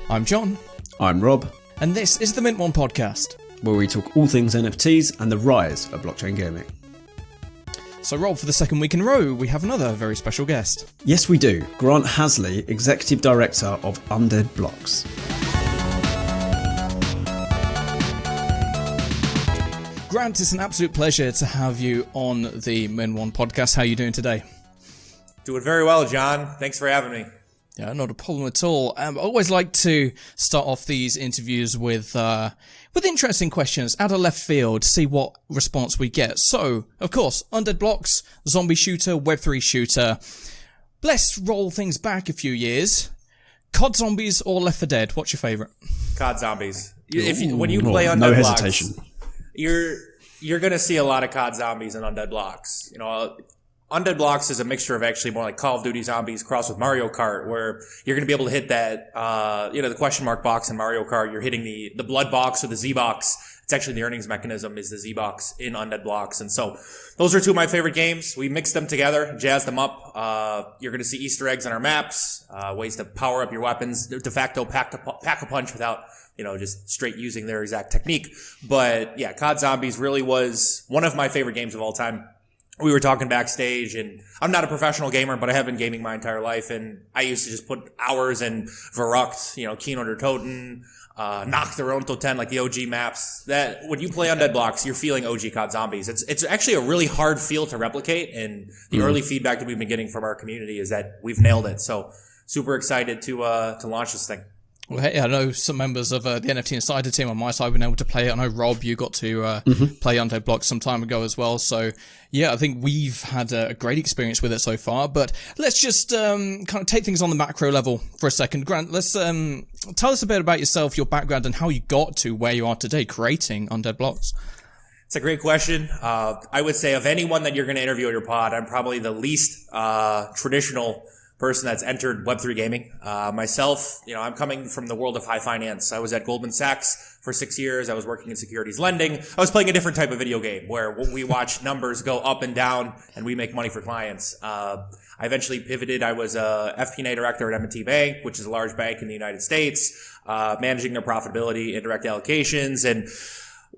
I'm John. I'm Rob. And this is the Mint One podcast, where we talk all things NFTs and the rise of blockchain gaming. So Rob, for the second week in a row, we have another very special guest. Yes, we do. Grant Haseley, Executive Director of Undead Blocks. Grant, it's an absolute pleasure to have you on the Mint One podcast. How are you doing today? Doing very well, John. Thanks for having me. Yeah, not a problem at all. I always like to start off these interviews with interesting questions out of left field, see what response we get. So, of course, Undead Blocks, zombie shooter, Web3 shooter. Let's roll things back a few years. COD Zombies or Left 4 Dead? What's your favourite? COD Zombies. When you play Undead no Blocks, hesitation. You're going to see a lot of COD Zombies in Undead Blocks. You know, Undead Blocks is a mixture of actually more like Call of Duty Zombies crossed with Mario Kart, where you're going to be able to hit that, the question mark box in Mario Kart. You're hitting the blood box or the Z box. It's actually the earnings mechanism is the Z box in Undead Blocks. And so those are two of my favorite games. We mixed them together, jazzed them up. You're going to see Easter eggs on our maps, ways to power up your weapons, de facto pack-a-punch without, just straight using their exact technique. But yeah, COD Zombies really was one of my favorite games of all time. We were talking backstage, and I'm not a professional gamer, but I have been gaming my entire life, and I used to just put hours in Verrucht, Keen under Toten, Nacht der Untoten, like the OG maps. That when you play Undead Blocks, you're feeling OG COD Zombies. It's actually a really hard feel to replicate, and the early feedback that we've been getting from our community is that we've nailed it. So super excited to launch this thing. Well, hey, I know some members of the NFT Insider team on my side have been able to play it. I know, Rob, you got to play Undead Blocks some time ago as well. So, yeah, I think we've had a great experience with it so far. But let's just kind of take things on the macro level for a second. Grant, let's tell us a bit about yourself, your background, and how you got to where you are today creating Undead Blocks. It's a great question. I would say of anyone that you're going to interview on your pod, I'm probably the least traditional person that's entered Web3 gaming. Myself, I'm coming from the world of high finance. I was at Goldman Sachs for 6 years. I was working in securities lending. I was playing a different type of video game where we watch numbers go up and down and we make money for clients. I eventually pivoted. I was a FP&A director at M&T Bank, which is a large bank in the United States, managing their profitability, indirect allocations, and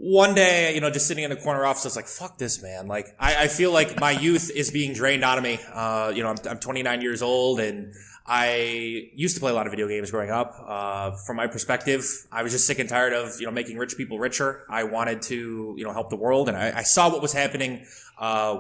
one day, just sitting in the corner office, I was like, fuck this, man. Like, I feel like my youth is being drained out of me. I'm 29 years old, and I used to play a lot of video games growing up. From my perspective, I was just sick and tired of, making rich people richer. I wanted to, help the world, and I saw what was happening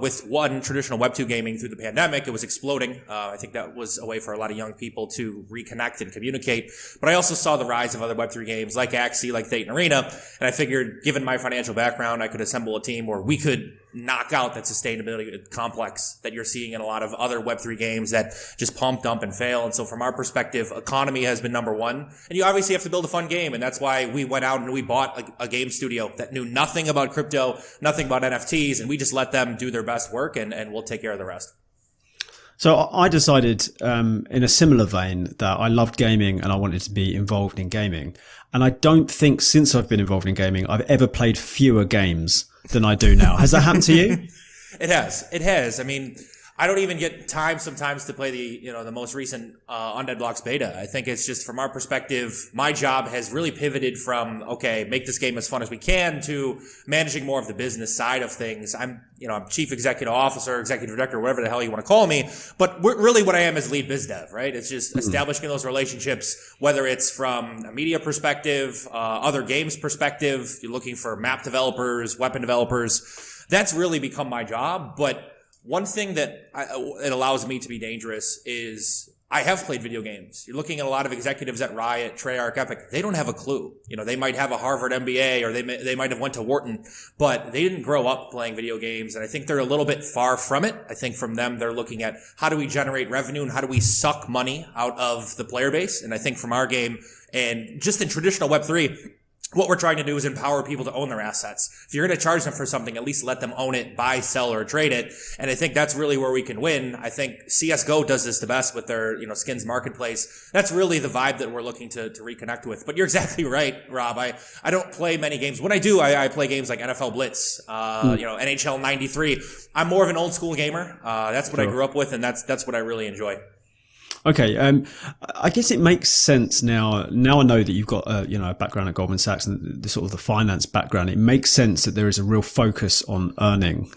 with traditional Web 2 gaming through the pandemic. It was exploding. I think that was a way for a lot of young people to reconnect and communicate. But I also saw the rise of other Web 3 games like Axie, like Thetan Arena. And I figured, given my financial background, I could assemble a team where we could knock out that sustainability complex that you're seeing in a lot of other Web 3 games that just pump, dump, and fail. And so from our perspective, economy has been number one. And you obviously have to build a fun game. And that's why we went out and we bought a game studio that knew nothing about crypto, nothing about NFTs. And we just let them do their best work, and we'll take care of the rest. So I decided in a similar vein that I loved gaming and I wanted to be involved in gaming. And I don't think since I've been involved in gaming, I've ever played fewer games than I do now. Has that happened to you? It has. I mean, I don't even get time sometimes to play the most recent Undead Blocks beta. I think it's just from our perspective, my job has really pivoted from, okay, make this game as fun as we can to managing more of the business side of things. I'm chief executive officer, executive director, whatever the hell you want to call me. But really what I am is lead biz dev, right? It's just establishing those relationships, whether it's from a media perspective, other games perspective, you're looking for map developers, weapon developers. That's really become my job. But one thing that it allows me to be dangerous is I have played video games. You're looking at a lot of executives at Riot, Treyarch, Epic. They don't have a clue. They might have a Harvard MBA or they might have went to Wharton, but they didn't grow up playing video games. And I think they're a little bit far from it. I think from them, they're looking at how do we generate revenue and how do we suck money out of the player base. And I think from our game and just in traditional Web3, what we're trying to do is empower people to own their assets. If you're going to charge them for something, at least let them own it, buy, sell, or trade it. And I think that's really where we can win. I think CSGO does this the best with their, skins marketplace. That's really the vibe that we're looking to reconnect with. But you're exactly right, Rob. I don't play many games. When I do, I play games like NFL Blitz, NHL 93. I'm more of an old school gamer. That's what I grew up with, and that's what I really enjoy. Okay, I guess it makes sense now. Now I know that you've got a background at Goldman Sachs and the sort of the finance background. It makes sense that there is a real focus on earning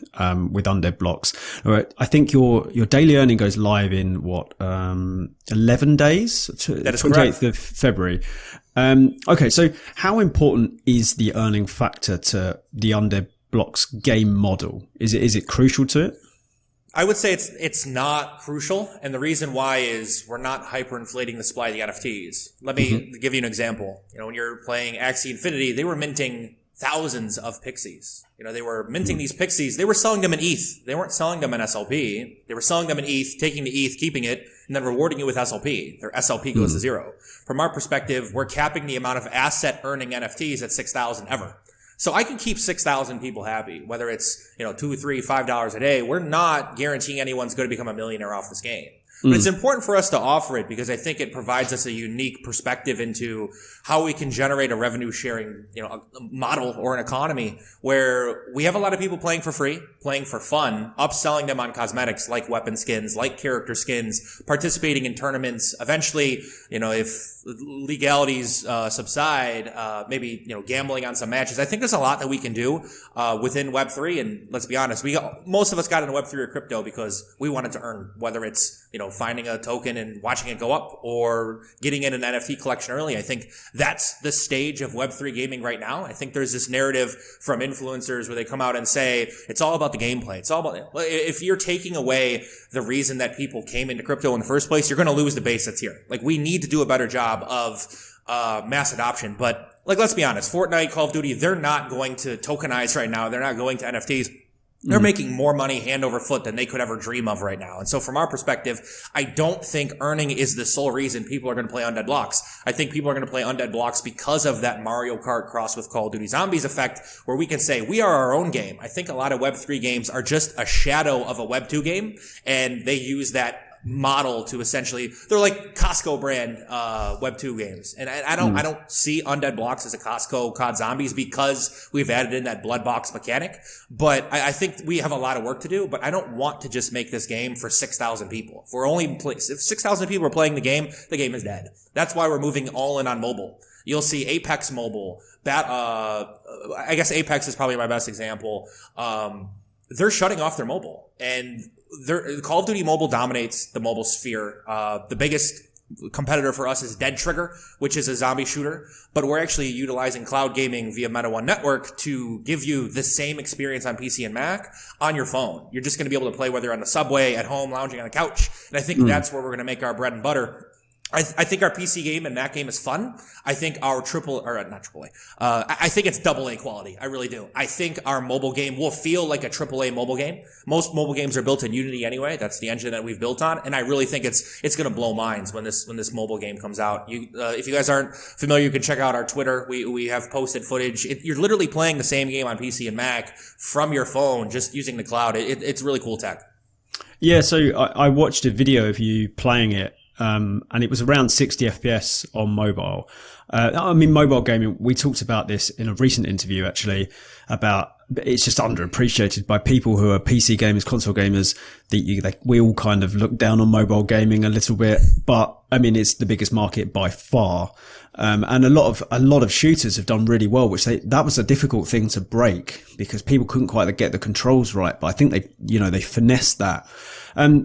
with Undead Blocks. All right, I think your daily earning goes live in 11 days, That is 28th correct. of February. Okay, so how important is the earning factor to the Undead Blocks game model? Is it crucial to it? I would say it's not crucial, and the reason why is we're not hyperinflating the supply of the NFTs. Let me give you an example. When you're playing Axie Infinity, they were minting thousands of pixies. They were minting these pixies. They were selling them in ETH. They weren't selling them in SLP. They were selling them in ETH, taking the ETH, keeping it, and then rewarding you with SLP. Their SLP goes to zero. From our perspective, we're capping the amount of asset earning NFTs at 6,000 ever. So I can keep 6,000 people happy, whether it's, $2, $3, $5 a day. We're not guaranteeing anyone's going to become a millionaire off this game. But it's important for us to offer it because I think it provides us a unique perspective into how we can generate a revenue sharing, a model or an economy where we have a lot of people playing for free, playing for fun, upselling them on cosmetics like weapon skins, like character skins, participating in tournaments. Eventually, if legalities subside, maybe, gambling on some matches. I think there's a lot that we can do within Web3. And let's be honest, most of us got into Web3 or crypto because we wanted to earn, whether it's, finding a token and watching it go up or getting in an NFT collection early. I think that's the stage of Web3 gaming right now. I think there's this narrative from influencers where they come out and say, it's all about the gameplay. It's all about, if you're taking away the reason that people came into crypto in the first place, you're going to lose the base that's here. We need to do a better job of mass adoption. But let's be honest, Fortnite, Call of Duty, they're not going to tokenize right now. They're not going to NFTs. They're making more money hand over foot than they could ever dream of right now. And so from our perspective, I don't think earning is the sole reason people are going to play Undead Blocks. I think people are going to play Undead Blocks because of that Mario Kart cross with Call of Duty Zombies effect, where we can say we are our own game. I think a lot of Web3 games are just a shadow of a Web2 game, and they use that model to essentially, they're like Costco brand Web2 games, and I don't see Undead Blocks as a Costco COD Zombies because we've added in that blood box mechanic. But I think we have a lot of work to do. But I don't want to just make this game for 6,000 people. If 6,000 people are playing the game is dead. That's why we're moving all in on mobile. You'll see Apex Mobile. I guess Apex is probably my best example. They're shutting off their mobile, and Call of Duty Mobile dominates the mobile sphere. The biggest competitor for us is Dead Trigger, which is a zombie shooter, but we're actually utilizing cloud gaming via Meta One Network to give you the same experience on PC and Mac on your phone. You're just going to be able to play whether you're on the subway, at home, lounging on the couch, and I think that's where we're going to make our bread and butter. I think our PC game and Mac game is fun. I think our I think it's AA quality. I really do. I think our mobile game will feel like a AAA mobile game. Most mobile games are built in Unity anyway. That's the engine that we've built on. And I really think it's going to blow minds when this mobile game comes out. If you guys aren't familiar, you can check out our Twitter. We have posted footage. You're literally playing the same game on PC and Mac from your phone, just using the cloud. It's really cool tech. Yeah. So I watched a video of you playing it. And it was around 60 FPS on mobile. Mobile gaming, we talked about this in a recent interview, actually, about it's just underappreciated by people who are PC gamers, console gamers. We all kind of look down on mobile gaming a little bit, but it's the biggest market by far. And a lot of shooters have done really well, that was a difficult thing to break because people couldn't quite get the controls right. But I think they finessed that.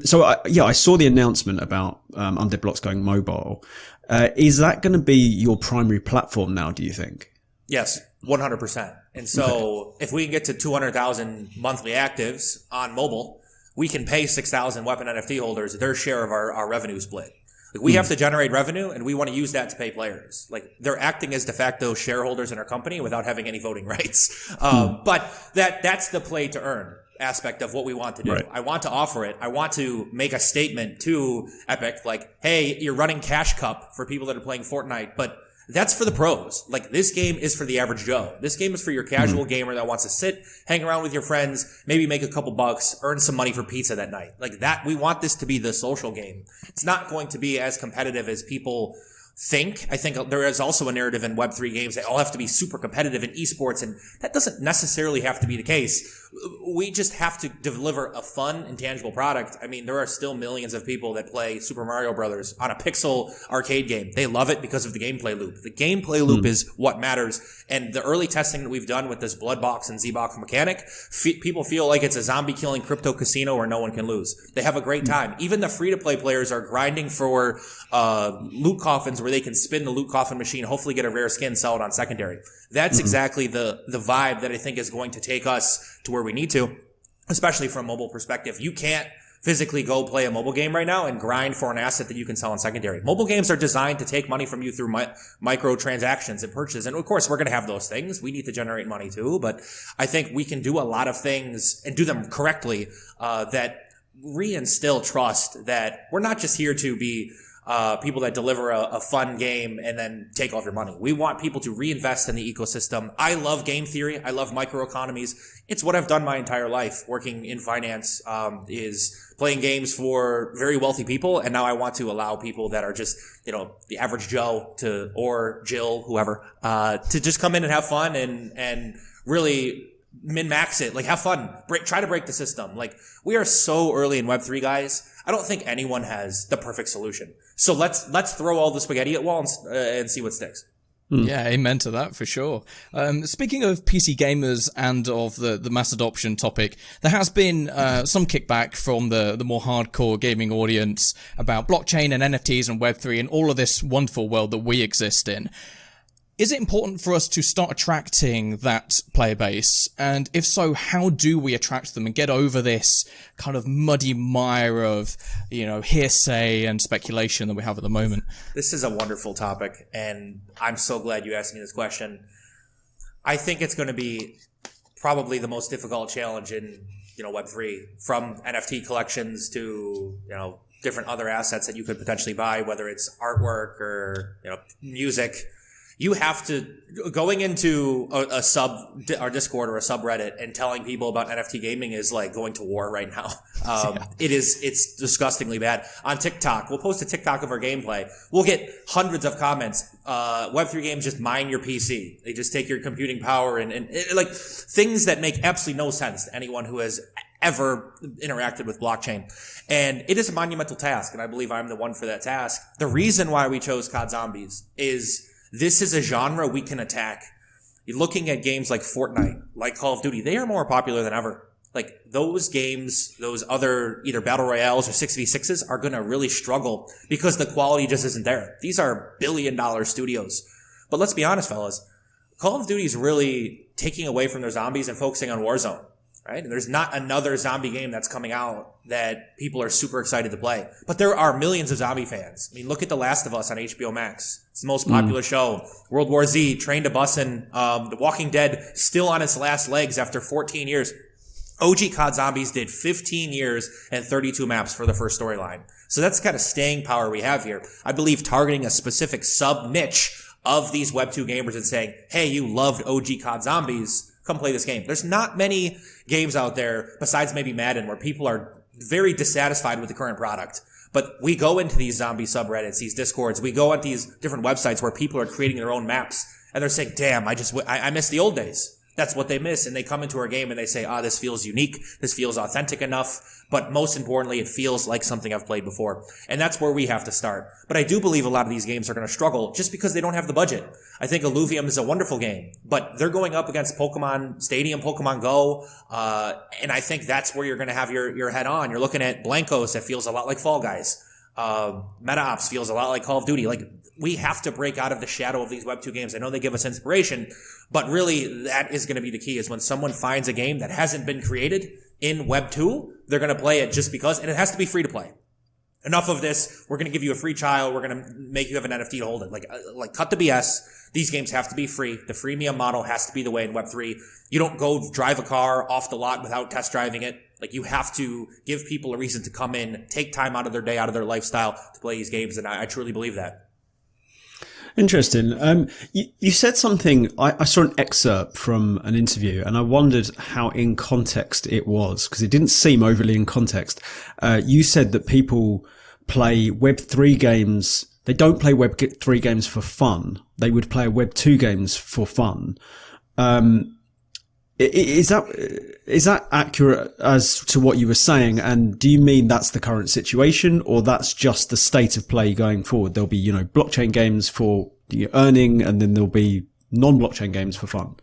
So I saw the announcement about Undead Blocks going mobile. Is that going to be your primary platform now, do you think? Yes, 100%. And so if we can get to 200,000 monthly actives on mobile, we can pay 6,000 weapon NFT holders their share of our revenue split. We have to generate revenue, and we want to use that to pay players. They're acting as de facto shareholders in our company without having any voting rights. But that's the play to earn aspect of what we want to do. Right. I want to offer it. I want to make a statement to Epic hey, you're running Cash Cup for people that are playing Fortnite, but that's for the pros. This game is for the average Joe. This game is for your casual gamer that wants to sit, hang around with your friends, maybe make a couple bucks, earn some money for pizza that night. We want this to be the social game. It's not going to be as competitive as people I think there is also a narrative in Web3 games that all have to be super competitive in esports, and that doesn't necessarily have to be the case. We just have to deliver a fun and tangible product. I mean, there are still millions of people that play Super Mario Brothers on a pixel arcade game. They love it because of the gameplay loop. The gameplay loop is what matters. And the early testing that we've done with this blood box and Z-box mechanic, people feel like it's a zombie killing crypto casino where no one can lose. They have a great time. Even the free-to-play players are grinding for loot coffins where they can spin the loot coffin machine, hopefully get a rare skin, sell it on secondary. That's exactly the vibe that I think is going to take us to where we need to, especially from a mobile perspective. You can't physically go play a mobile game right now and grind for an asset that you can sell on secondary. Mobile games are designed to take money from you through microtransactions and purchases. And of course, we're going to have those things. We need to generate money too. But I think we can do a lot of things and do them correctly that reinstill trust that we're not just here to be people that deliver a fun game and then take all of your money. We want people to reinvest in the ecosystem. I love game theory. I love microeconomies. It's what I've done my entire life. Working in finance is playing games for very wealthy people, and now I want to allow people that are just, the average Joe or Jill, whoever, to just come in and have fun and really min-max it. Like, have fun. Try to break the system. Like, we are so early in Web3, guys. I don't think anyone has the perfect solution. So let's throw all the spaghetti at wall and see what sticks. Yeah, amen to that for sure. Speaking of PC gamers and of the mass adoption topic, there has been some kickback from the more hardcore gaming audience about blockchain and NFTs and Web3 and all of this wonderful world that we exist in. Is it important for us to start attracting that player base? And if so, how do we attract them and get over this kind of muddy mire of, hearsay and speculation that we have at the moment? This is a wonderful topic, and I'm so glad you asked me this question. I think it's going to be probably the most difficult challenge in, Web3, from NFT collections to, different other assets that you could potentially buy, whether it's artwork or, music. You have to, going into a Discord or a subreddit and telling people about NFT gaming is like going to war right now. It's disgustingly bad. On TikTok, we'll post a TikTok of our gameplay. We'll get hundreds of comments. Web3 games just mine your PC. They just take your computing power and like things that make absolutely no sense to anyone who has ever interacted with blockchain. And it is a monumental task, and I believe I'm the one for that task. The reason why we chose COD Zombies is this is a genre we can attack. You're looking at games like Fortnite, like Call of Duty. They are more popular than ever. Like, those games, those other either battle royales or 6v6s are going to really struggle because the quality just isn't there. These are billion-dollar studios. But let's be honest, fellas. Call of Duty is really taking away from their zombies and focusing on Warzone. Right? And there's not another zombie game that's coming out that people are super excited to play. But there are millions of zombie fans. I mean, look at The Last of Us on HBO Max. It's the most popular show. World War Z, Train to Busan, The Walking Dead, still on its last legs after 14 years. OG COD Zombies did 15 years and 32 maps for the first storyline. So that's the kind of staying power we have here. I believe targeting a specific sub-niche of these Web2 gamers and saying, hey, you loved OG COD Zombies, come play this game. There's not many games out there, besides maybe Madden, where people are very dissatisfied with the current product. But we go into these zombie subreddits, these Discords, we go on these different websites where people are creating their own maps, and they're saying, damn, I miss the old days. That's what they miss, and they come into our game and they say, this feels unique, this feels authentic enough, but most importantly, it feels like something I've played before. And that's where we have to start. But I do believe a lot of these games are going to struggle just because they don't have the budget. I think Illuvium is a wonderful game, but they're going up against Pokemon Stadium, Pokemon Go, and I think that's where you're going to have your head on. You're looking at Blankos that feels a lot like Fall Guys. MetaOps feels a lot like Call of Duty. Like, we have to break out of the shadow of these Web2 games. I know they give us inspiration, but really that is going to be the key, is when someone finds a game that hasn't been created in Web2, they're going to play it just because, and it has to be free to play. Enough of this. We're going to give you a free trial. We're going to make you have an NFT to hold it. Like cut the BS. These games have to be free. The freemium model has to be the way in Web3. You don't go drive a car off the lot without test driving it. Like, you have to give people a reason to come in, take time out of their day, out of their lifestyle to play these games. And I truly believe that. Interesting. You said something, I saw an excerpt from an interview and I wondered how in context it was, because it didn't seem overly in context. You said that people play Web3 games they don't play Web3 games for fun. They would play Web2 games for fun. Is that accurate as to what you were saying? And do you mean that's the current situation, or that's just the state of play going forward? There'll be, blockchain games for earning, and then there'll be non-blockchain games for fun.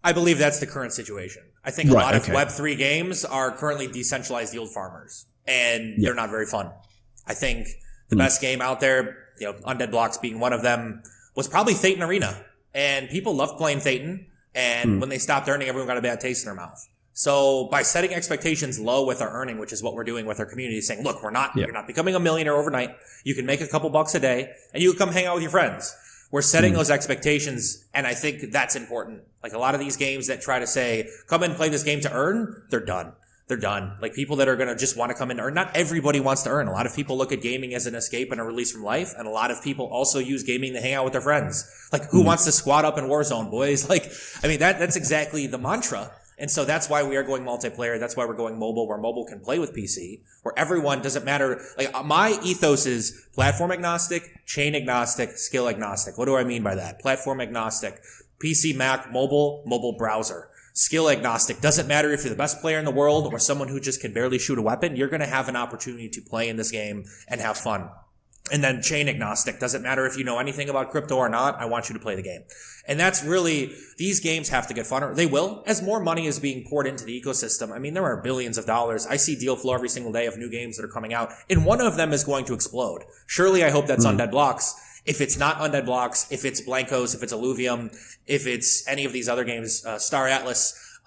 I believe that's the current situation. I think a lot of Web3 games are currently decentralized yield farmers, and they're not very fun. I think the best game out there, Undead Blocks being one of them, was probably Thetan Arena. And people loved playing Thetan. And when they stopped earning, everyone got a bad taste in their mouth. So by setting expectations low with our earning, which is what we're doing with our community, saying, look, you're not becoming a millionaire overnight. You can make a couple bucks a day and you can come hang out with your friends. We're setting those expectations. And I think that's important. Like a lot of these games that try to say, come and play this game to earn, they're done. They're done. Like people that are going to just want to come in and earn. Not everybody wants to earn. A lot of people look at gaming as an escape and a release from life. And a lot of people also use gaming to hang out with their friends. Like who wants to squat up in Warzone, boys? Like, I mean, that's exactly the mantra. And so that's why we are going multiplayer. That's why we're going mobile, where mobile can play with PC, where everyone doesn't matter. Like my ethos is platform agnostic, chain agnostic, skill agnostic. What do I mean by that? Platform agnostic, PC, Mac, mobile browser. Skill agnostic. Doesn't matter if you're the best player in the world or someone who just can barely shoot a weapon. You're going to have an opportunity to play in this game and have fun. And then chain agnostic. Doesn't matter if you know anything about crypto or not. I want you to play the game. And that's really, these games have to get funner. They will, as more money is being poured into the ecosystem. I mean, there are billions of dollars. I see deal flow every single day of new games that are coming out. And one of them is going to explode. Surely I hope that's Undead Blocks. If it's not Undead Blocks, if it's Blankos, if it's Illuvium, if it's any of these other games, Star Atlas,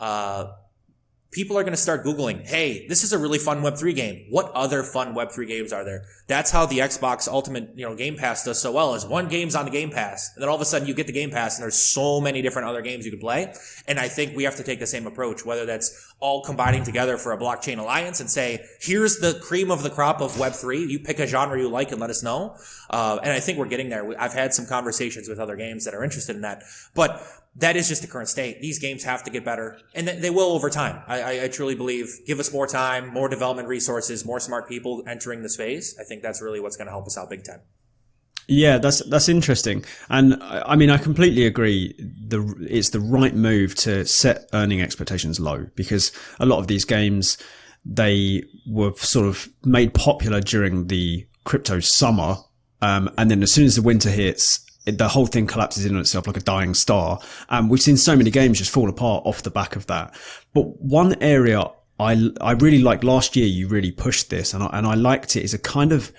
people are going to start Googling, hey, this is a really fun Web3 game. What other fun Web3 games are there? That's how the Xbox Ultimate, Game Pass does so well, is one game's on the Game Pass. And then all of a sudden you get the Game Pass and there's so many different other games you can play. And I think we have to take the same approach, whether that's all combining together for a blockchain alliance and say, here's the cream of the crop of Web3. You pick a genre you like and let us know. And I think we're getting there. I've had some conversations with other games that are interested in that. But that is just the current state. These games have to get better, and they will over time. I truly believe, give us more time, more development resources, more smart people entering the space. I think that's really what's going to help us out big time. Yeah, that's interesting. And I mean, I completely agree. It's the right move to set earning expectations low, because a lot of these games, they were sort of made popular during the crypto summer. And then as soon as the winter hits, the whole thing collapses in on itself like a dying star. We've seen so many games just fall apart off the back of that. But one area I really liked last year, you really pushed this, and I liked it, is a kind of,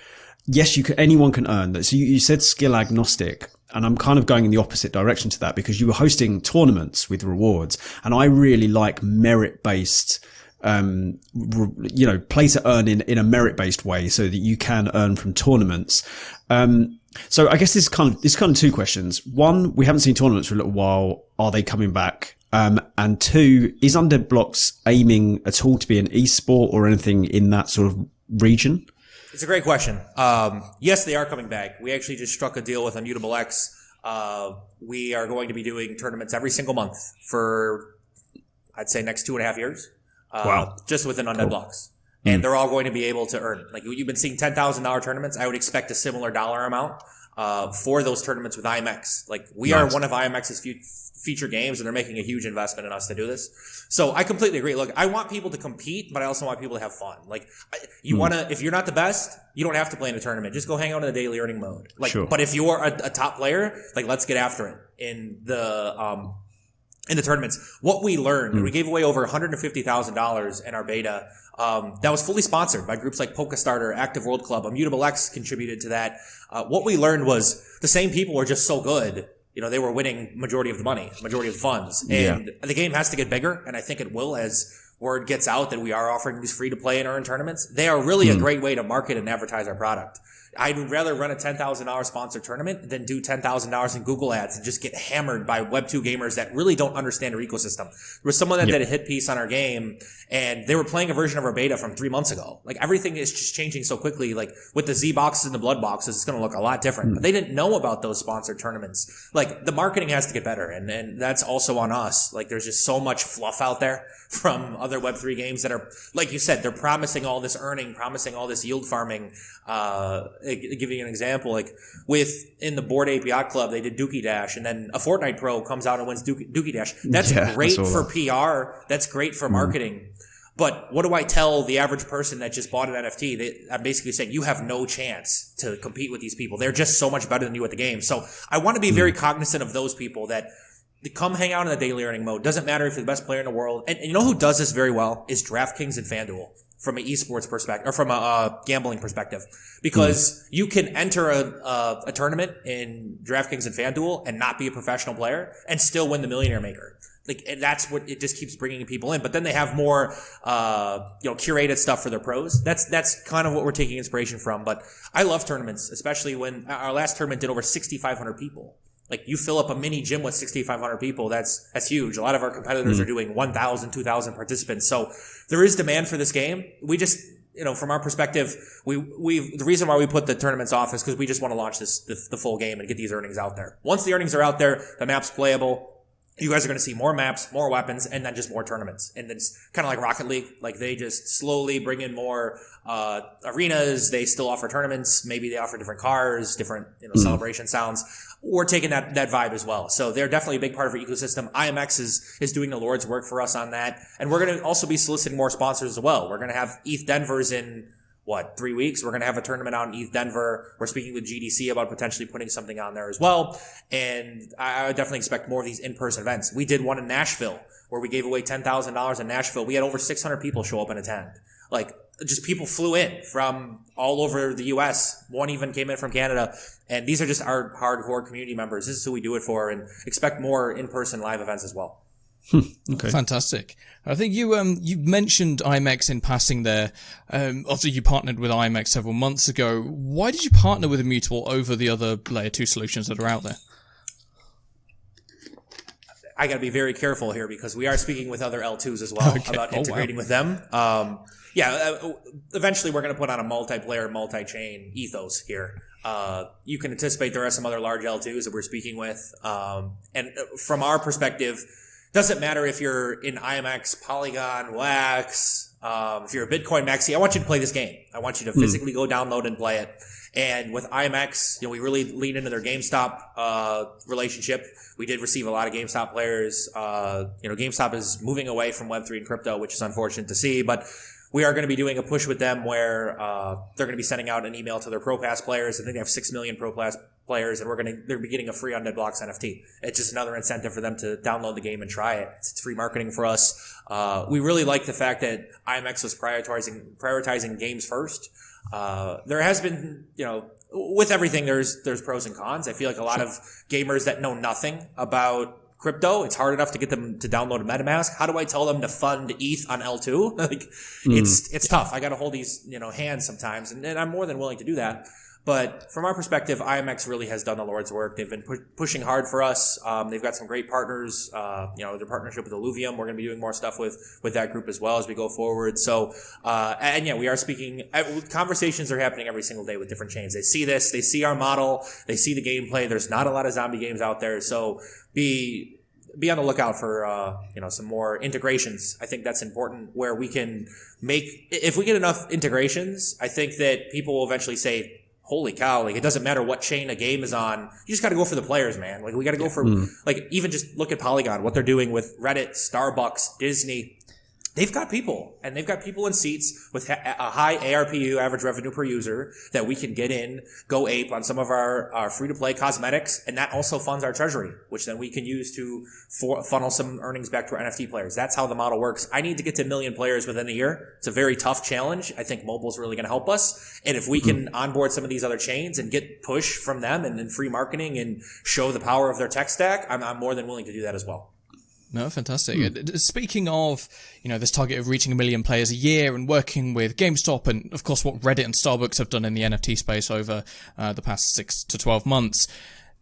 yes, anyone can earn that. So you said skill agnostic, and I'm kind of going in the opposite direction to that, because you were hosting tournaments with rewards, and I really like merit-based, play to earn in a merit-based way, so that you can earn from tournaments. So I guess this kind of two questions. One, we haven't seen tournaments for a little while. Are they coming back? And two, is Undead Blocks aiming at all to be an esport or anything in that sort of region? It's a great question. Yes, they are coming back. We actually just struck a deal with ImmutableX. We are going to be doing tournaments every single month for, I'd say, next 2.5 years. Wow. Just within Undead Blocks. And they're all going to be able to earn. Like, you've been seeing $10,000 tournaments. I would expect a similar dollar amount for those tournaments with IMX. Like, we are one of IMX's feature games, and they're making a huge investment in us to do this. So I completely agree. Look, I want people to compete, but I also want people to have fun. Like, if you're not the best, you don't have to play in a tournament. Just go hang out in the daily earning mode. Like, sure. But if you're a top player, like, let's get after it in the tournaments. What we learned, we gave away over $150,000 in our beta. That was fully sponsored by groups like PokeStarter, Active World Club. ImmutableX contributed to that. What we learned was the same people were just so good. They were winning majority of the money, majority of the funds. And the game has to get bigger, and I think it will as word gets out that we are offering these free to play and earn tournaments. They are really a great way to market and advertise our product. I'd rather run a $10,000 sponsored tournament than do $10,000 in Google ads and just get hammered by Web2 gamers that really don't understand our ecosystem. There was someone that did a hit piece on our game, and they were playing a version of our beta from 3 months ago. Like, everything is just changing so quickly. Like, with the Z boxes and the blood boxes, it's going to look a lot different. But they didn't know about those sponsored tournaments. Like, the marketing has to get better, and that's also on us. Like, there's just so much fluff out there from other Web3 games that are, like you said, they're promising all this earning, promising all this yield farming, give you an example. Like in the Bored Ape Yacht Club, they did Dookie Dash, and then a Fortnite pro comes out and wins Dookie Dash. That's great for PR. That's great for marketing. But what do I tell the average person that just bought an NFT? I'm basically saying you have no chance to compete with these people. They're just so much better than you at the game. So I want to be very cognizant of those people that come hang out in the daily earning mode. Doesn't matter if you're the best player in the world. And you know who does this very well is DraftKings and FanDuel from an esports perspective, or from a gambling perspective. Because you can enter a tournament in DraftKings and FanDuel and not be a professional player and still win the Millionaire Maker. Like, and that's what it just keeps bringing people in. But then they have more, curated stuff for their pros. That's kind of what we're taking inspiration from. But I love tournaments, especially when our last tournament did over 6,500 people. Like, you fill up a mini gym with 6,500 people. That's huge. A lot of our competitors are doing 1,000, 2,000 participants. So there is demand for this game. We just, from our perspective, the reason why we put the tournaments off is because we just want to launch the full game and get these earnings out there. Once the earnings are out there, the map's playable. You guys are going to see more maps, more weapons, and then just more tournaments. And it's kind of like Rocket League. Like, they just slowly bring in more arenas. They still offer tournaments. Maybe they offer different cars, different celebration sounds. We're taking that vibe as well. So they're definitely a big part of our ecosystem. IMX is doing the Lord's work for us on that. And we're going to also be soliciting more sponsors as well. We're going to have ETH Denver's in 3 weeks? We're going to have a tournament out in ETH Denver. We're speaking with GDC about potentially putting something on there as well. And I would definitely expect more of these in-person events. We did one in Nashville where we gave away $10,000 in Nashville. We had over 600 people show up and attend. Like, just people flew in from all over the U.S. One even came in from Canada. And these are just our hardcore community members. This is who we do it for, and expect more in-person live events as well. Okay. Fantastic. I think you mentioned IMX in passing there. Obviously, you partnered with IMX several months ago. Why did you partner with Immutable over the other Layer 2 solutions that are out there? I got to be very careful here because we are speaking with other L2s as well about integrating with them. Eventually we're going to put on a multiplayer, multi-chain ethos here. You can anticipate there are some other large L2s that we're speaking with. And from our perspective, doesn't matter if you're in IMX, Polygon, Wax, if you're a Bitcoin maxi, I want you to play this game. I want you to physically go download and play it. And with IMX, we really lean into their GameStop relationship. We did receive a lot of GameStop players. GameStop is moving away from Web3 and crypto, which is unfortunate to see, but we are going to be doing a push with them where they're going to be sending out an email to their Pro Pass players. I think they have 6 million Pro Pass players, and they're be getting a free Undead Blocks NFT. It's just another incentive for them to download the game and try it. It's free marketing for us. We really like the fact that IMX was prioritizing games first. There has been, with everything, there's pros and cons. I feel like a lot of gamers that know nothing about crypto, it's hard enough to get them to download a MetaMask. How do I tell them to fund ETH on L2? It's tough. I got to hold these, hands sometimes, and I'm more than willing to do that. But from our perspective, IMX really has done the Lord's work. They've been pushing hard for us. They've got some great partners. Their partnership with Illuvium, we're going to be doing more stuff with that group as well as we go forward. So, we are speaking. Conversations are happening every single day with different chains. They see this. They see our model. They see the gameplay. There's not a lot of zombie games out there. So be on the lookout for some more integrations. I think that's important where we can if we get enough integrations, I think that people will eventually say, holy cow, it doesn't matter what chain a game is on. You just got to go for the players, man. We got to go for, even just look at Polygon, what they're doing with Reddit, Starbucks, Disney. They've got people, and they've got people in seats with a high ARPU, average revenue per user, that we can get in, go ape on some of our free-to-play cosmetics, and that also funds our treasury, which then we can use to funnel some earnings back to our NFT players. That's how the model works. I need to get to 1 million players within a year. It's a very tough challenge. I think mobile's really going to help us, and if we can onboard some of these other chains and get push from them and free marketing and show the power of their tech stack, I'm more than willing to do that as well. No, fantastic. Speaking of, this target of reaching 1 million players a year and working with GameStop and, of course, what Reddit and Starbucks have done in the NFT space over the past 6 to 12 months,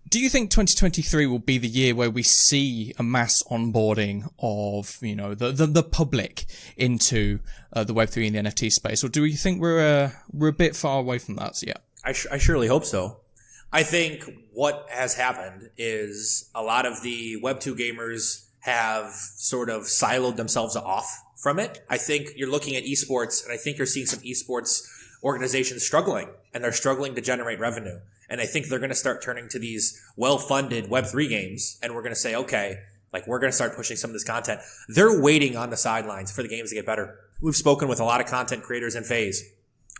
do you think 2023 will be the year where we see a mass onboarding of, the public into the Web3 and the NFT space? Or do you think we're a bit far away from that yet? I surely hope so. I think what has happened is a lot of the Web2 gamers have sort of siloed themselves off from it. I think you're looking at esports, and I think you're seeing some esports organizations struggling, and they're struggling to generate revenue. And I think they're going to start turning to these well-funded Web3 games, and we're going to say, okay, like we're going to start pushing some of this content. They're waiting on the sidelines for the games to get better. We've spoken with a lot of content creators in FaZe.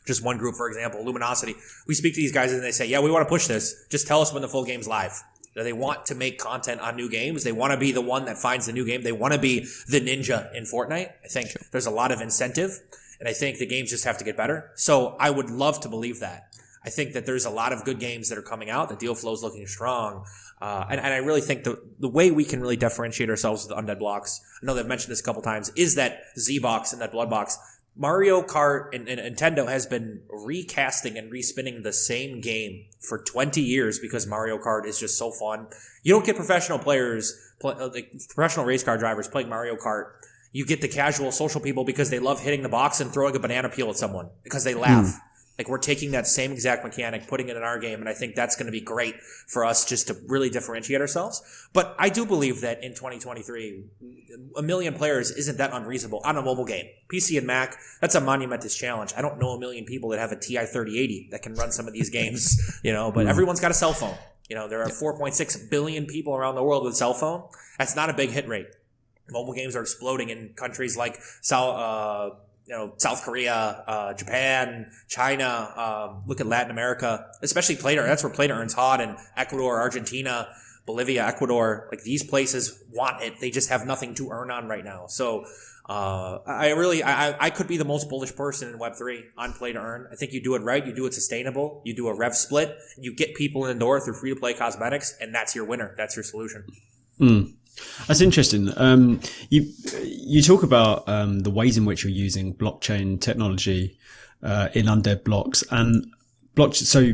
Just one group, for example, Luminosity. We speak to these guys and they say, yeah, we want to push this. Just tell us when the full game's live. They want to make content on new games. They want to be the one that finds the new game. They want to be the ninja in Fortnite. I think there's a lot of incentive, and I think the games just have to get better. So I would love to believe that. I think that there's a lot of good games that are coming out. The deal flow is looking strong. And I really think the way we can really differentiate ourselves with Undead Blocks, I know they've mentioned this a couple times, is that Z-Box and that Blood Box. Mario Kart and Nintendo has been recasting and respinning the same game for 20 years because Mario Kart is just so fun. You don't get professional players, professional race car drivers playing Mario Kart. You get the casual social people because they love hitting the box and throwing a banana peel at someone because they laugh. Like we're taking that same exact mechanic, putting it in our game, and I think that's going to be great for us just to really differentiate ourselves. But I do believe that in 2023, 1 million players isn't that unreasonable on a mobile game. PC and Mac, that's a monumentous challenge. I don't know 1 million people that have a TI 3080 that can run some of these games, but everyone's got a cell phone. There are 4.6 billion people around the world with a cell phone. That's not a big hit rate. Mobile games are exploding in countries like South Korea, Japan, China, look at Latin America, especially play to earn. That's where play to earn's hot, and Ecuador, Argentina, Bolivia, Ecuador, like these places want it. They just have nothing to earn on right now. So, I could be the most bullish person in Web3 on play to earn. I think you do it right. You do it sustainable. You do a rev split. You get people in the door through free to play cosmetics, and that's your winner. That's your solution. That's interesting. You talk about the ways in which you're using blockchain technology in Undead Blocks and blockchain. So,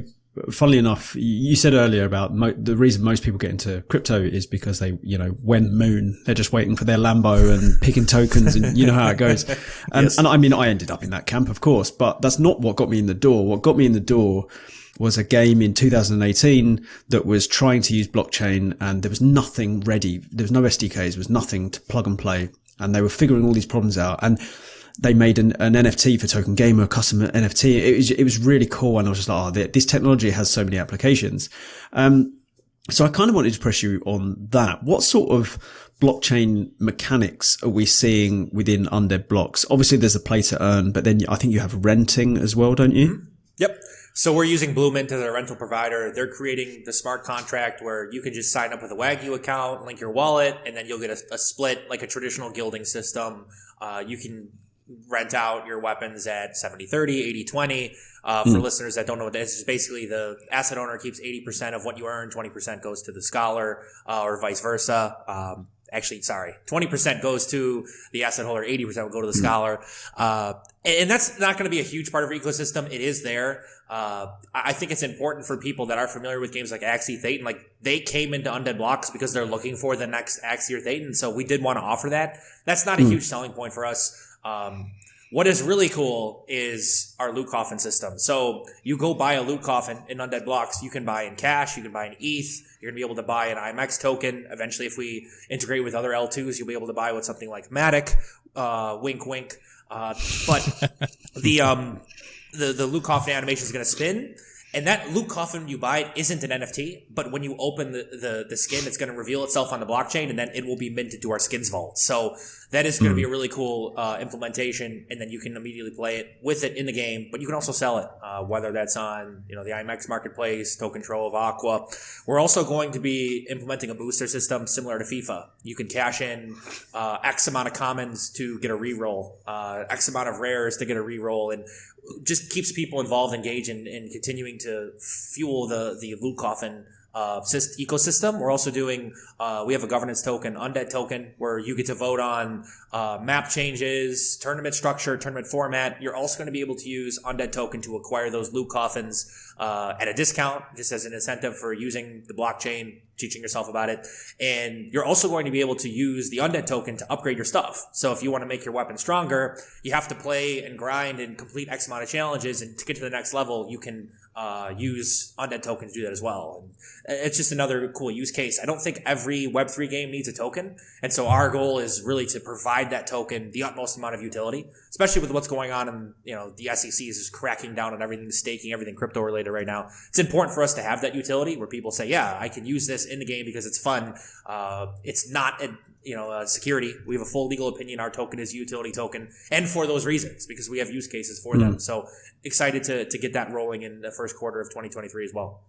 funnily enough, you said earlier about the reason most people get into crypto is because they, when moon, they're just waiting for their Lambo and picking tokens, and you know how it goes. Yes. And I mean, I ended up in that camp, of course, but that's not what got me in the door. What got me in the door was a game in 2018 that was trying to use blockchain, and there was nothing ready. There was no SDKs, there was nothing to plug and play. And they were figuring all these problems out. And they made an NFT for Token Gamer, custom NFT. It was really cool. And I was just like, this technology has so many applications. So I kind of wanted to press you on that. What sort of blockchain mechanics are we seeing within Undead Blocks? Obviously there's a play to earn, but then I think you have renting as well, don't you? Mm-hmm. Yep. So we're using Bluemint as a rental provider. They're creating the smart contract where you can just sign up with a Wagyu account, link your wallet, and then you'll get a split like a traditional gilding system. You can rent out your weapons at 70-30, 80-20. For listeners that don't know what that is, it's basically the asset owner keeps 80% of what you earn, 20% goes to the scholar, or vice versa. 20% goes to the asset holder, 80% will go to the scholar. And that's not going to be a huge part of our ecosystem. It is there. I think it's important for people that are familiar with games like Axie Thetan. Like, they came into Undead Blocks because they're looking for the next Axie or Thetan. So we did want to offer that. That's not a huge selling point for us. What is really cool is our loot coffin system. So you go buy a loot coffin in Undead Blocks. You can buy in cash. You can buy in ETH. You're going to be able to buy an IMX token. Eventually, if we integrate with other L2s, you'll be able to buy with something like Matic. Wink, wink. But the loot coffin animation is going to spin. And that loot coffin, when you buy it, isn't an NFT, but when you open the skin, it's going to reveal itself on the blockchain, and then it will be minted to our skins vault. So that is going to be a really cool implementation, and then you can immediately play it with it in the game, but you can also sell it, whether that's on the IMX marketplace, Token Trove, Aqua. We're also going to be implementing a booster system similar to FIFA. You can cash in X amount of commons to get a reroll, X amount of rares to get a reroll, and just keeps people involved, engaged, and continuing to fuel the loot coffin ecosystem. We're also doing, we have a governance token, Undead token, where you get to vote on map changes, tournament structure, tournament format. You're also going to be able to use Undead token to acquire those loot coffins at a discount, just as an incentive for using the blockchain, teaching yourself about it. And you're also going to be able to use the Undead token to upgrade your stuff. So if you want to make your weapon stronger, you have to play and grind and complete X amount of challenges. And to get to the next level, you can use Undead tokens to do that as well. And it's just another cool use case. I don't think every Web3 game needs a token. And so our goal is really to provide that token the utmost amount of utility, especially with what's going on in, the SEC is just cracking down on everything, staking, everything crypto related right now. It's important for us to have that utility where people say, yeah, I can use this in the game because it's fun. It's not security. We have a full legal opinion. Our token is a utility token, and for those reasons, because we have use cases for them. So excited to get that rolling in the first quarter of 2023 as well.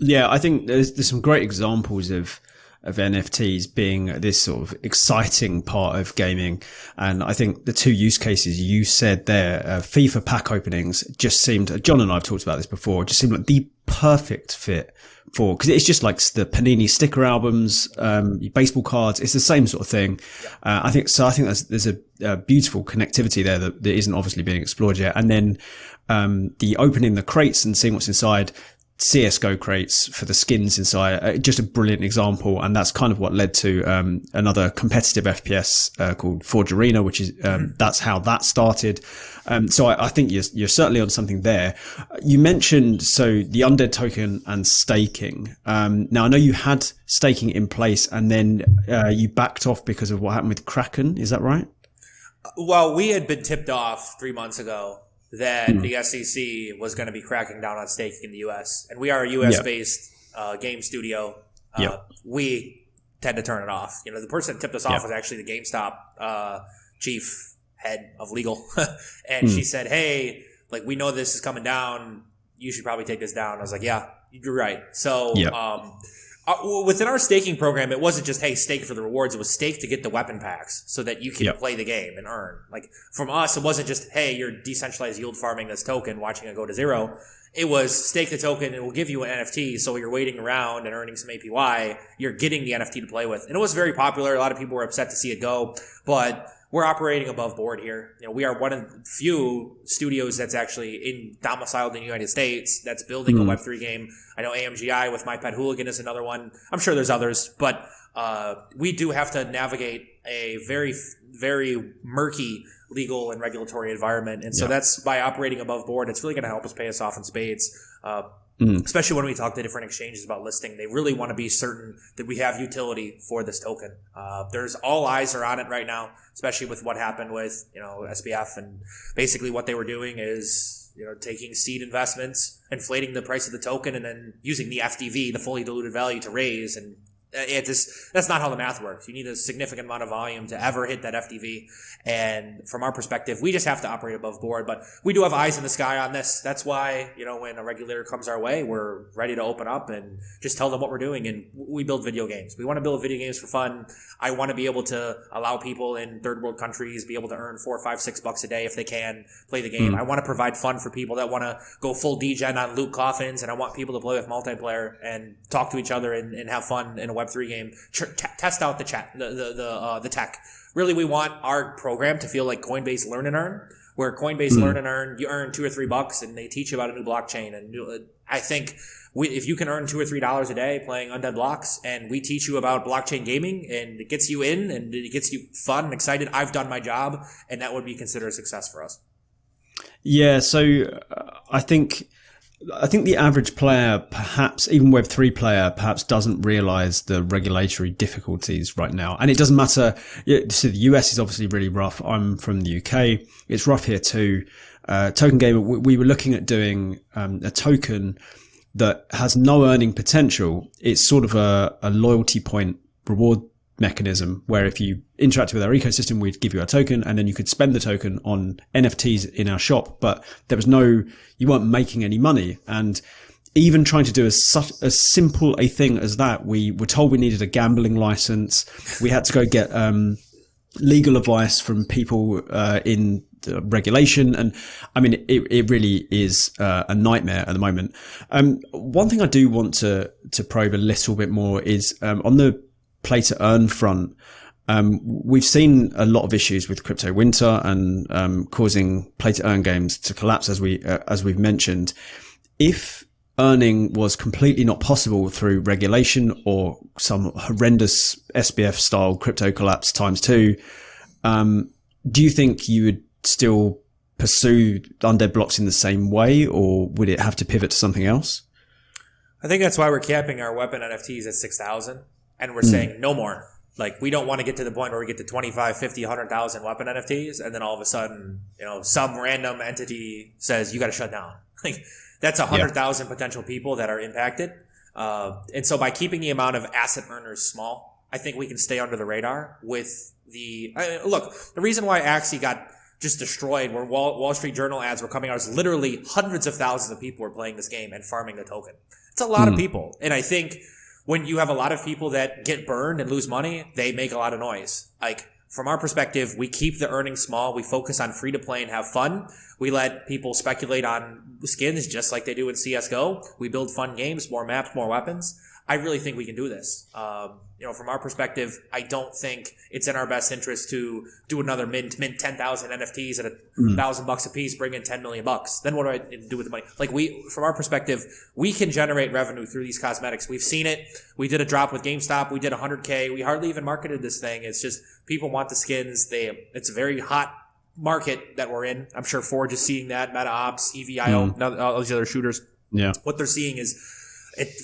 Yeah, I think there's some great examples of NFTs being this sort of exciting part of gaming. And I think the two use cases you said there, FIFA pack openings just seemed, John and I have talked about this before, just seemed like the perfect fit for, because it's just like the Panini sticker albums, baseball cards. It's the same sort of thing. I think there's a beautiful connectivity there that isn't obviously being explored yet. And then the opening the crates and seeing what's inside. CSGO crates for the skins inside, just a brilliant example. And that's kind of what led to another competitive FPS called Forge Arena, which is that's how that started. So I think you're certainly on something there. You mentioned the Undead token and staking. Now I know you had staking in place and then you backed off because of what happened with Kraken. Is that right? Well, we had been tipped off 3 months ago that the SEC was going to be cracking down on staking in the U.S. And we are a U.S.-based game studio. We tend to turn it off. The person that tipped us off was actually the GameStop chief head of legal. And she said, hey, we know this is coming down. You should probably take this down. I was like, yeah, you're right. So within our staking program, it wasn't just, hey, stake for the rewards. It was stake to get the weapon packs so that you can play the game and earn. From us, it wasn't just, hey, you're decentralized yield farming this token, watching it go to zero. It was stake the token, it will give you an NFT. So you're waiting around and earning some APY. You're getting the NFT to play with. And it was very popular. A lot of people were upset to see it go. But we're operating above board here. We are one of the few studios that's actually domiciled in the United States that's building a Web3 game. I know AMGI with My Pet Hooligan is another one. I'm sure there's others, but we do have to navigate a very, very murky legal and regulatory environment. And so that's by operating above board, it's really going to help us pay us off in spades. Especially when we talk to different exchanges about listing, they really want to be certain that we have utility for this token. There's all eyes are on it right now, especially with what happened with, SBF, and basically what they were doing is, taking seed investments, inflating the price of the token, and then using the FDV, the fully diluted value, to raise. And that's not how the math works. You need a significant amount of volume to ever hit that FDV. And from our perspective, we just have to operate above board. But we do have eyes in the sky on this. That's why, when a regulator comes our way, we're ready to open up and just tell them what we're doing. And we build video games. We want to build video games for fun. I want to be able to allow people in third world countries be able to earn $4, $5, $6 a day if they can play the game. I want to provide fun for people that want to go full degen on loot coffins. And I want people to play with multiplayer and talk to each other and have fun in a Web3 game. Test out the tech. Really, we want our program to feel like Coinbase Learn and Earn, where Coinbase Learn and Earn, you earn $2 or $3 and they teach you about a new blockchain. And I think if you can earn $2 or $3 a day playing Undead Blocks, and we teach you about blockchain gaming, and it gets you in and it gets you fun and excited, I've done my job, and that would be considered a success for us. Yeah, so I think the average player, perhaps even Web3 player, perhaps doesn't realize the regulatory difficulties right now. And it doesn't matter. So the US is obviously really rough. I'm from the UK. It's rough here too. Token Gamer, we were looking at doing a token that has no earning potential. It's sort of a loyalty point reward mechanism where if you interact with our ecosystem, we'd give you a token and then you could spend the token on NFTs in our shop, but you weren't making any money. And even trying to do as simple a thing as that, we were told we needed a gambling license. We had to go get legal advice from people in the regulation. And I mean, it really is a nightmare at the moment. One thing I do want to probe a little bit more is on the play to earn front. We've seen a lot of issues with crypto winter and causing play to earn games to collapse, as we've mentioned. If earning was completely not possible through regulation or some horrendous SBF style crypto collapse times 2, do you think you would still pursue Undead Blocks in the same way, or would it have to pivot to something else? I think that's why we're capping our weapon NFTs at 6,000, and we're saying no more. Like, we don't want to get to the point where we get to 25, 50, 100,000 weapon NFTs, and then all of a sudden, some random entity says, you got to shut down. Like, that's 100,000 potential people that are impacted. And so by keeping the amount of asset earners small, I think we can stay under the radar with look, the reason why Axie got just destroyed, where Wall Street Journal ads were coming out, is literally hundreds of thousands of people were playing this game and farming the token. It's a lot of people. And I think when you have a lot of people that get burned and lose money, they make a lot of noise. Like, from our perspective, we keep the earnings small. We focus on free to play and have fun. We let people speculate on skins just like they do in CSGO. We build fun games, more maps, more weapons. I really think we can do this. From our perspective, I don't think it's in our best interest to do another mint 10,000 NFTs at $1,000 a piece, bring in $10 million. Then what do I do with the money? Like, from our perspective, we can generate revenue through these cosmetics. We've seen it. We did a drop with GameStop. We did 100K. We hardly even marketed this thing. It's just people want the skins. It's a very hot market that we're in. I'm sure Forge is seeing that. Meta Ops, EVIO, all these other shooters. Yeah. What they're seeing is,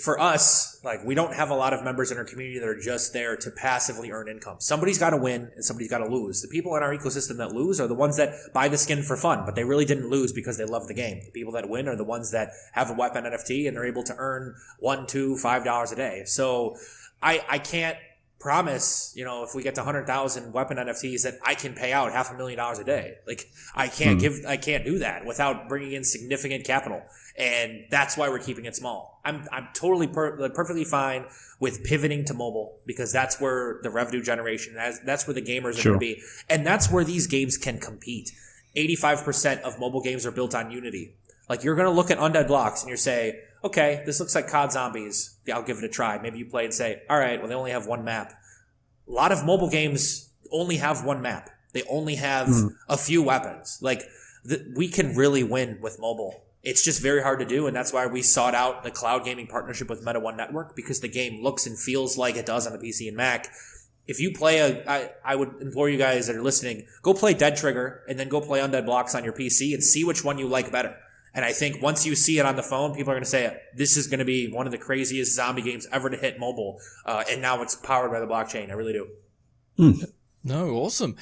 for us, like, we don't have a lot of members in our community that are just there to passively earn income. Somebody's got to win and somebody's got to lose. The people in our ecosystem that lose are the ones that buy the skin for fun, but they really didn't lose because they love the game. The people that win are the ones that have a weapon NFT and they're able to earn $1, $2, $5 a day. So I can't promise, if we get to 100,000 weapon NFTs, that I can pay out $500,000 a day. Like, I can't do that without bringing in significant capital. And that's why we're keeping it small. I'm totally perfectly fine with pivoting to mobile, because that's where the revenue generation, that's where the gamers are going to be. And that's where these games can compete. 85% of mobile games are built on Unity. Like, you're going to look at Undead Blocks and you say, okay, this looks like COD Zombies. Yeah, I'll give it a try. Maybe you play and say, all right, well, they only have one map. A lot of mobile games only have one map. They only have a few weapons. Like, we can really win with mobile. It's just very hard to do, and that's why we sought out the cloud gaming partnership with Meta One Network, because the game looks and feels like it does on the PC and Mac. If you play I would implore you guys that are listening, go play Dead Trigger and then go play Undead Blocks on your PC and see which one you like better. And I think once you see it on the phone, people are going to say, this is going to be one of the craziest zombie games ever to hit mobile. And now it's powered by the blockchain. I really do. No, awesome.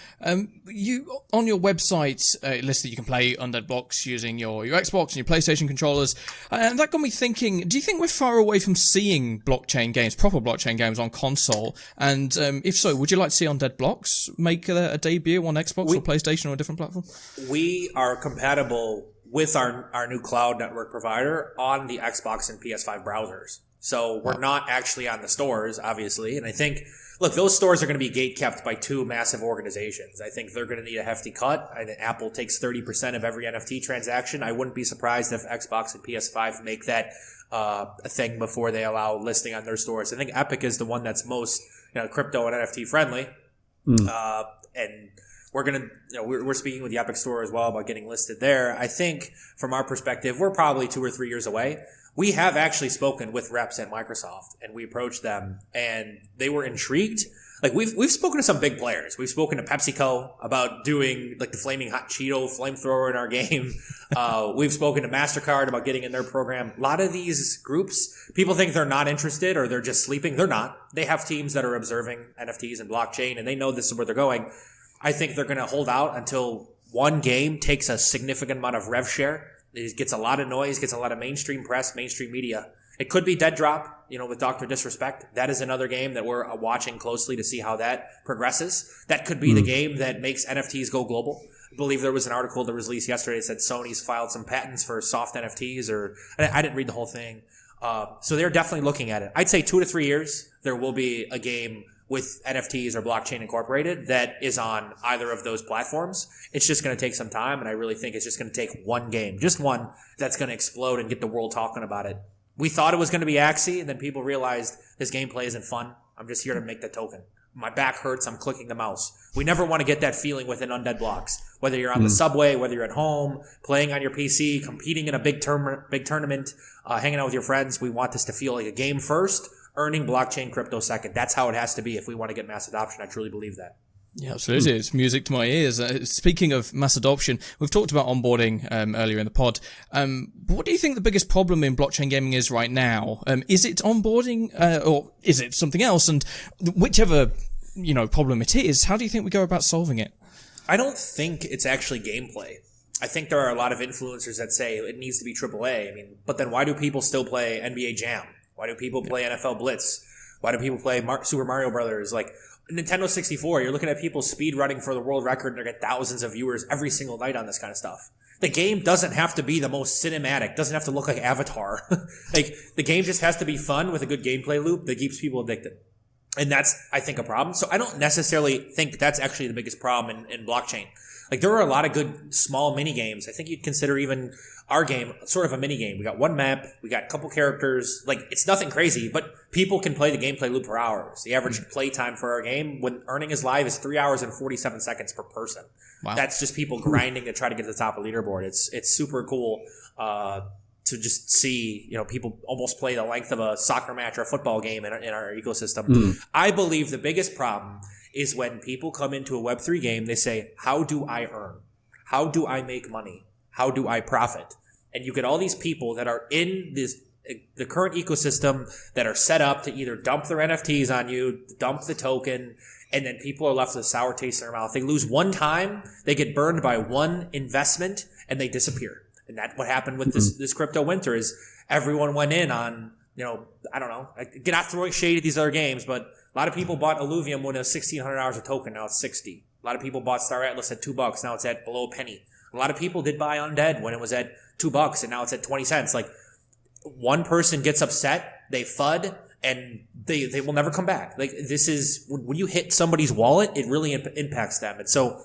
You on your website list that you can play Undead Blocks using your Xbox and your PlayStation controllers, and that got me thinking: do you think we're far away from seeing blockchain games, proper blockchain games on console? And if so, would you like to see Undead Blocks make a debut on Xbox or PlayStation or a different platform? We are compatible with our new cloud network provider on the Xbox and PS5 browsers. So we're not actually on the stores, obviously. And I think, look, those stores are going to be gate-kept by two massive organizations. I think they're going to need a hefty cut. I think Apple takes 30% of every NFT transaction. I wouldn't be surprised if Xbox and PS5 make that a thing before they allow listing on their stores. I think Epic is the one that's most crypto and NFT friendly. And we're going to, we're speaking with the Epic store as well about getting listed there. I think from our perspective, we're probably 2 or 3 years away. We have actually spoken with reps at Microsoft, and we approached them, and they were intrigued. Like, we've spoken to some big players. We've spoken to PepsiCo about doing like the flaming hot Cheeto flamethrower in our game. We've spoken to MasterCard about getting in their program. A lot of these groups, people think they're not interested or they're just sleeping. They're not. They have teams that are observing NFTs and blockchain, and they know this is where they're going. I think they're going to hold out until one game takes a significant amount of rev share. It gets a lot of noise, gets a lot of mainstream press, mainstream media. It could be Dead Drop, with Dr. Disrespect. That is another game that we're watching closely to see how that progresses. That could be the game that makes NFTs go global. I believe there was an article that was released yesterday that said Sony's filed some patents for soft NFTs, I didn't read the whole thing. So they're definitely looking at it. I'd say 2 to 3 years, there will be a game with NFTs or blockchain incorporated that is on either of those platforms. It's just going to take some time, and I really think it's just going to take one game, just one, that's going to explode and get the world talking about it. We thought it was going to be Axie, and then people realized this gameplay isn't fun. I'm just here to make the token. My back hurts, I'm clicking the mouse. We never want to get that feeling within Undead Blocks. Whether you're on the subway, whether you're at home, playing on your PC, competing in a big tournament, hanging out with your friends, we want this to feel like a game first, earning blockchain crypto second. That's how it has to be if we want to get mass adoption. I truly believe that. Yeah, absolutely. It's music to my ears. Speaking of mass adoption, we've talked about onboarding earlier in the pod. What do you think the biggest problem in blockchain gaming is right now? Is it onboarding or is it something else? And whichever problem it is, how do you think we go about solving it? I don't think it's actually gameplay. I think there are a lot of influencers that say it needs to be AAA. I mean, but then why do people still play NBA Jam? Why do people play NFL Blitz? Why do people play Super Mario Brothers? Like Nintendo 64, you're looking at people speed running for the world record and they get thousands of viewers every single night on this kind of stuff. The game doesn't have to be the most cinematic, doesn't have to look like Avatar. Like, the game just has to be fun with a good gameplay loop that keeps people addicted. And that's, I think, a problem. So I don't necessarily think that's actually the biggest problem in blockchain. Like, there are a lot of good small mini games. I think you'd consider even our game sort of a mini game. We got one map, we got a couple characters. Like, it's nothing crazy, but people can play the gameplay loop for hours. The average play time for our game when earning is live is 3 hours and 47 seconds per person. Wow. That's just people grinding to try to get to the top of the leaderboard. It's super cool to just see, people almost play the length of a soccer match or a football game in our ecosystem. I believe the biggest problem is when people come into a Web3 game, they say, how do I earn? How do I make money? How do I profit? And you get all these people that are in the current ecosystem that are set up to either dump their NFTs on you, dump the token, and then people are left with a sour taste in their mouth. They lose one time, they get burned by one investment, and they disappear. And that's what happened with this crypto winter is everyone went in on, I don't know, not throwing shade at these other games, but a lot of people bought Illuvium when it was $1,600 a token. Now it's 60. A lot of people bought Star Atlas at $2. Now it's at below a penny. A lot of people did buy Undead when it was at $2 and now it's at 20 cents. Like, one person gets upset, they FUD, and they will never come back. Like, this is, when you hit somebody's wallet, it really impacts them. And so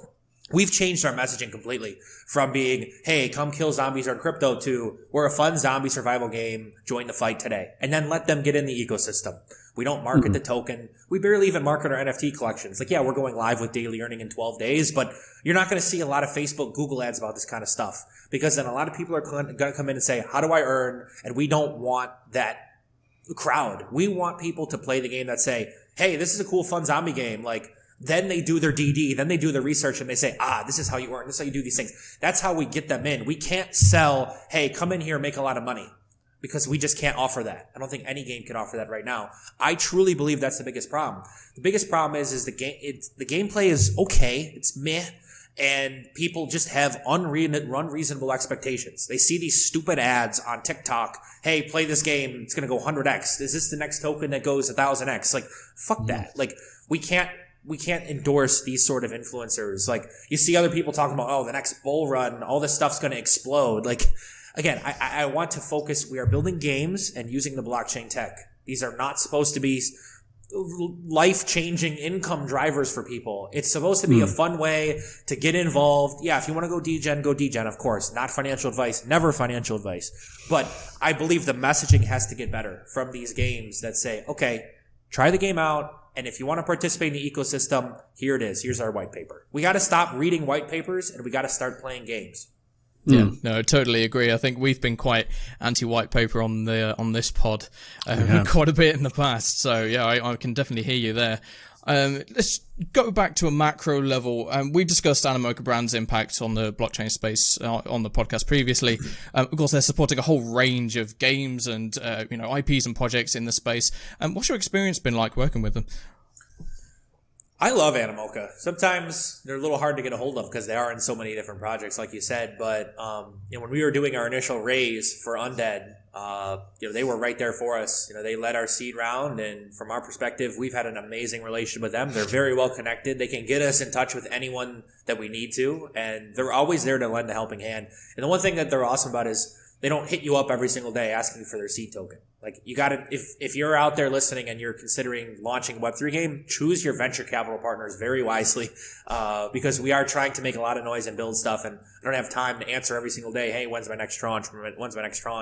we've changed our messaging completely from being, hey, come kill zombies or crypto, to we're a fun zombie survival game, join the fight today. And then let them get in the ecosystem. We don't market the token. We barely even market our NFT collections. Like, yeah, we're going live with daily earning in 12 days, but you're not going to see a lot of Facebook, Google ads about this kind of stuff, because then a lot of people are going to come in and say, how do I earn? And we don't want that crowd. We want people to play the game that say, hey, this is a cool, fun zombie game. Like, then they do their DD, then they do their research, and they say, this is how you earn, this is how you do these things. That's how we get them in. We can't sell, hey, come in here, make a lot of money, because we just can't offer that. I don't think any game can offer that right now. I truly believe that's the biggest problem. The biggest problem is the gameplay is okay, it's meh, and people just have unreasonable expectations. They see these stupid ads on TikTok. Hey, play this game, it's gonna go 100x. Is this the next token that goes 1000x? Like, fuck that. Like, we can't endorse these sort of influencers. Like, you see other people talking about, the next bull run, all this stuff's going to explode. Like, again, I want to focus. We are building games and using the blockchain tech. These are not supposed to be life-changing income drivers for people. It's supposed to be a fun way to get involved. Yeah, if you want to go degen, of course. Not financial advice, never financial advice. But I believe the messaging has to get better from these games that say, okay, try the game out. And if you want to participate in the ecosystem, here it is. Here's our white paper. We got to stop reading white papers and we got to start playing games. Yeah, no, I totally agree. I think we've been quite anti-white paper on this pod quite a bit in the past. So yeah, I can definitely hear you there. Let's go back to a macro level. We discussed Animoca Brands' impact on the blockchain space on the podcast previously. Of course, they're supporting a whole range of games and IPs and projects in the space. What's your experience been like working with them? I love Animoca. Sometimes they're a little hard to get a hold of because they are in so many different projects, like you said. But when we were doing our initial raise for Undead, they were right there for us. They led our seed round, and from our perspective, we've had an amazing relationship with them. They're very well connected. They can get us in touch with anyone that we need to, and they're always there to lend a helping hand. And the one thing that they're awesome about is they don't hit you up every single day asking for their seed token. Like, you got to, if you're out there listening and you're considering launching a Web3 game, choose your venture capital partners very wisely, because we are trying to make a lot of noise and build stuff, and I don't have time to answer every single day, hey, when's my next tranche?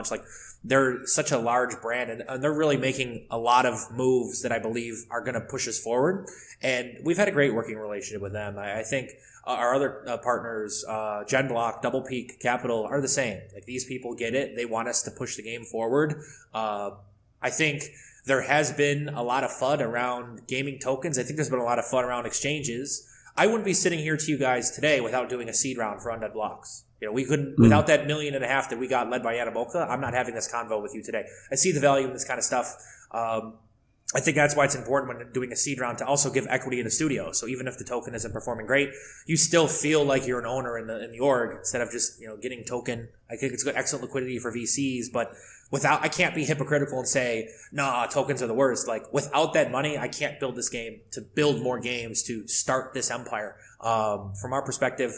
Like, they're such a large brand, and they're really making a lot of moves that I believe are going to push us forward. And we've had a great working relationship with them. I think our other partners, Genblock, Double Peak Capital, are the same. Like, these people get it. They want us to push the game forward. I think there has been a lot of FUD around gaming tokens. I think there's been a lot of FUD around exchanges. I wouldn't be sitting here to you guys today without doing a seed round for Undead Blocks. We couldn't, without that $1.5 million that we got led by Animoca, I'm not having this convo with you today. I see the value in this kind of stuff. I think that's why it's important when doing a seed round to also give equity in the studio. So even if the token isn't performing great, you still feel like you're an owner in the org instead of just getting token. I think it's got excellent liquidity for VCs, but I can't be hypocritical and say, nah, tokens are the worst. Like without that money, I can't build this game to build more games to start this empire. From our perspective,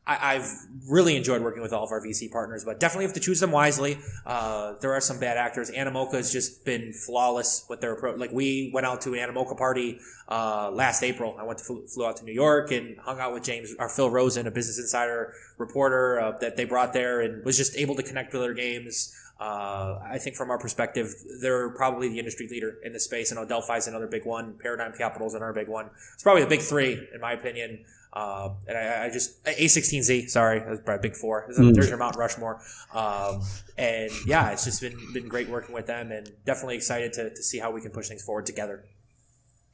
I've really enjoyed working with all of our VC partners, but definitely have to choose them wisely. There are some bad actors. Animoca has just been flawless with their approach. Like we went out to an Animoca party last April. I flew out to New York and hung out with Phil Rosen, a Business Insider reporter that they brought there, and was just able to connect with their games. I think from our perspective, they're probably the industry leader in this space. I know Delphi's another big one. Paradigm Capital's another big one. It's probably the big three, in my opinion. And I just A16Z, sorry, that was probably big four. There's your Mount Rushmore. And yeah, it's just been great working with them, and definitely excited to see how we can push things forward together.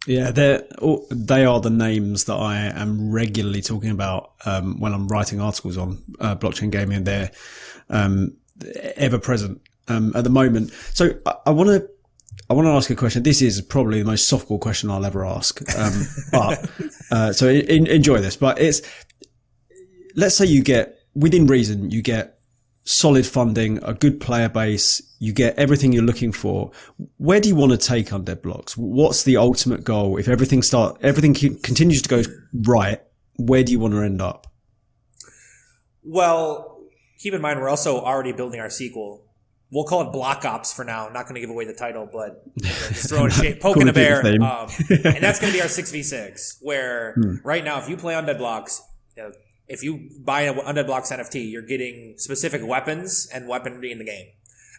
Yeah, they are the names that I am regularly talking about when I'm writing articles on blockchain gaming. They're ever present at the moment. So I want to ask a question. This is probably the most softball question I'll ever ask. So enjoy this. But let's say you get, within reason, you get solid funding, a good player base, you get everything you're looking for. Where do you want to take Undead Blocks? What's the ultimate goal? If everything continues to go right, where do you want to end up? Well, keep in mind, we're also already building our sequel. We'll call it Block Ops for now. I'm not going to give away the title, but just throwing poking a bear. And that's going to be our 6v6, where right now, if you play Undead Blocks, if you buy an Undead Blocks NFT, you're getting specific weapons and weaponry in the game.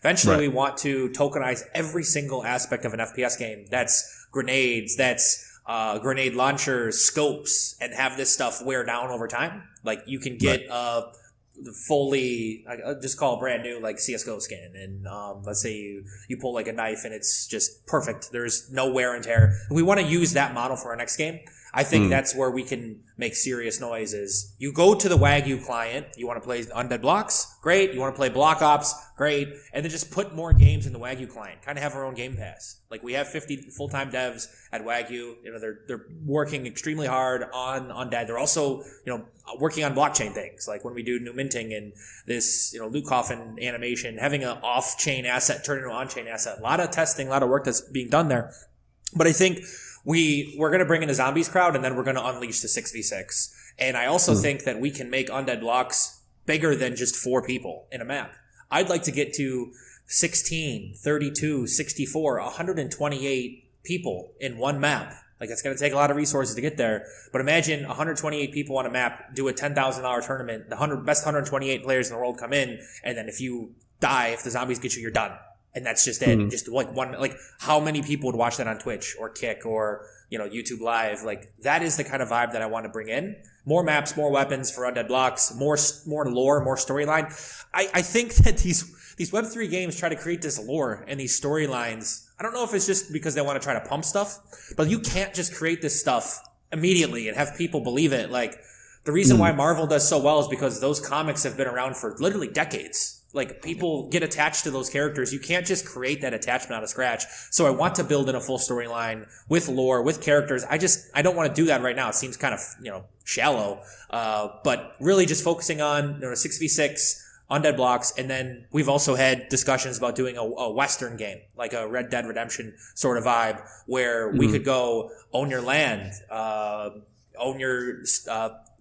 Eventually, we want to tokenize every single aspect of an FPS game. That's grenades, that's grenade launchers, scopes, and have this stuff wear down over time. Like you can get fully, just call it brand new, like CSGO skin. And let's say you pull like a knife and it's just perfect. There's no wear and tear. And we want to use that model for our next game. I think that's where we can make serious noise is you go to the Wagyu client, you want to play Undead Blocks, great. You want to play Block Ops, great. And then just put more games in the Wagyu client, kind of have our own game pass. Like we have 50 full-time devs at Wagyu. They're working extremely hard on Undead. They're also, working on blockchain things. Like when we do new minting and this, loot coffin animation, having an off-chain asset turn into an on-chain asset. A lot of testing, a lot of work that's being done there. But I think we're going to bring in a zombies crowd, and then we're going to unleash the 6v6. And I also think that we can make Undead Blocks bigger than just 4 people in a map. I'd like to get to 16, 32, 64, 128 people in one map. Like it's going to take a lot of resources to get there. But imagine 128 people on a map, do a $10,000 tournament, the best 128 players in the world come in, and then if you die, if the zombies get you, you're done. And that's just it. Just like how many people would watch that on Twitch or Kick or, YouTube Live? Like that is the kind of vibe that I want to bring in. More maps, more weapons for Undead Blocks, more lore, more storyline. I think that these Web3 games try to create this lore and these storylines. I don't know if it's just because they want to try to pump stuff, but you can't just create this stuff immediately and have people believe it. Like the reason why Marvel does so well is because those comics have been around for literally decades. Like people get attached to those characters. You can't just create that attachment out of scratch. So I want to build in a full storyline with lore, with characters. I don't want to do that right now. It seems kind of, shallow. But really just focusing on 6v6 Undead Blocks. And then we've also had discussions about doing a Western game, like a Red Dead Redemption sort of vibe where we could go own your land, own your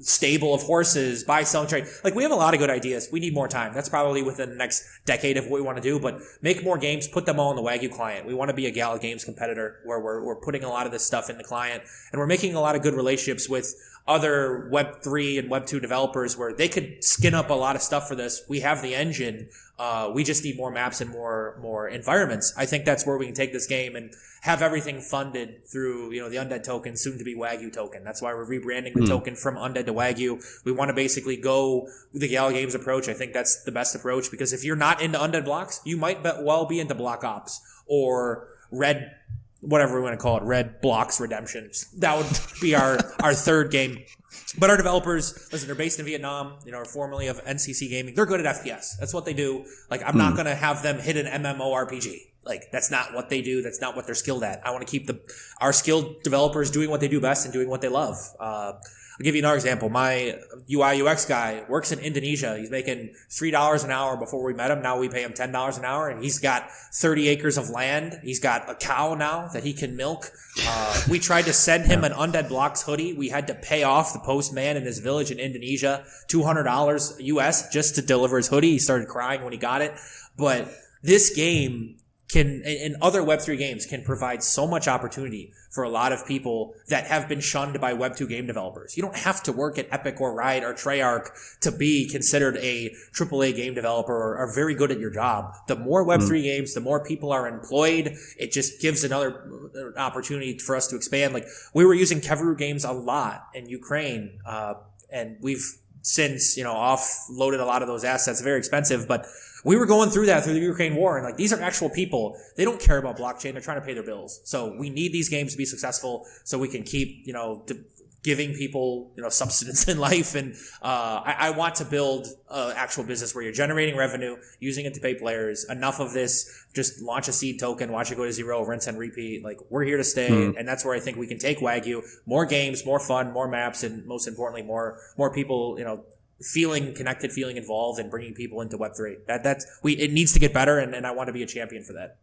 stable of horses, buy, sell, and trade. Like we have a lot of good ideas. We need more time. That's probably within the next decade of what we want to do, but make more games, put them all in the Wagyu client. We want to be a Gala Games competitor where we're putting a lot of this stuff in the client, and we're making a lot of good relationships with other Web3 and Web2 developers where they could skin up a lot of stuff for this. We have the engine. We just need more maps and more environments. I think that's where we can take this game and have everything funded through, the Undead token, soon to be Wagyu token. That's why we're rebranding the token from Undead to Wagyu. We want to basically go with the Gala Games approach. I think that's the best approach because if you're not into Undead Blocks, you might well be into Block Ops or Red whatever we want to call it, Red Blocks Redemption. That would be our third game. But our developers, listen, they're based in Vietnam, are formerly of NCC Gaming. They're good at FPS. That's what they do. Like, I'm not going to have them hit an MMORPG. Like, that's not what they do. That's not what they're skilled at. I want to keep our skilled developers doing what they do best and doing what they love. I'll give you another example. My UI UX guy works in Indonesia. He's making $3 an hour before we met him. Now we pay him $10 an hour, and he's got 30 acres of land. He's got a cow now that he can milk. We tried to send him an Undead Blocks hoodie. We had to pay off the postman in his village in Indonesia $200 US just to deliver his hoodie. He started crying when he got it. But this game and other Web3 games can provide so much opportunity for a lot of people that have been shunned by Web2 game developers. You don't have to work at Epic or Riot or Treyarch to be considered a AAA game developer or are very good at your job. The more Web3 games, the more people are employed. It just gives another opportunity for us to expand. Like, we were using Keveru games a lot in Ukraine, and we've since, offloaded a lot of those assets. Very expensive, but we were going through that through the Ukraine war, and these are actual people. They don't care about blockchain. They're trying to pay their bills. So we need these games to be successful so we can keep, giving people, substance in life. And I want to build an actual business where you're generating revenue, using it to pay players. Enough of this, just launch a seed token, watch it go to zero, rinse and repeat. Like, we're here to stay. And that's where I think we can take Wagyu. More games, more fun, more maps, and most importantly, more people, feeling connected, feeling involved, and bringing people into Web3. It needs to get better, and I want to be a champion for that.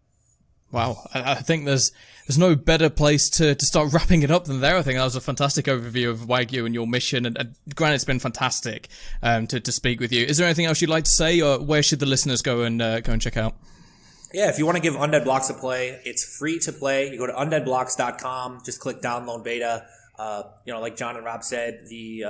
Wow, I think there's no better place to start wrapping it up than there. I think that was a fantastic overview of Wagyu and your mission, and Grant, it's been fantastic to speak with you. Is there anything else you'd like to say, or where should the listeners go and check out? Yeah, if you want to give Undead Blocks a play, it's free to play. You go to undeadblocks.com, just click download beta. Like John and Rob said, the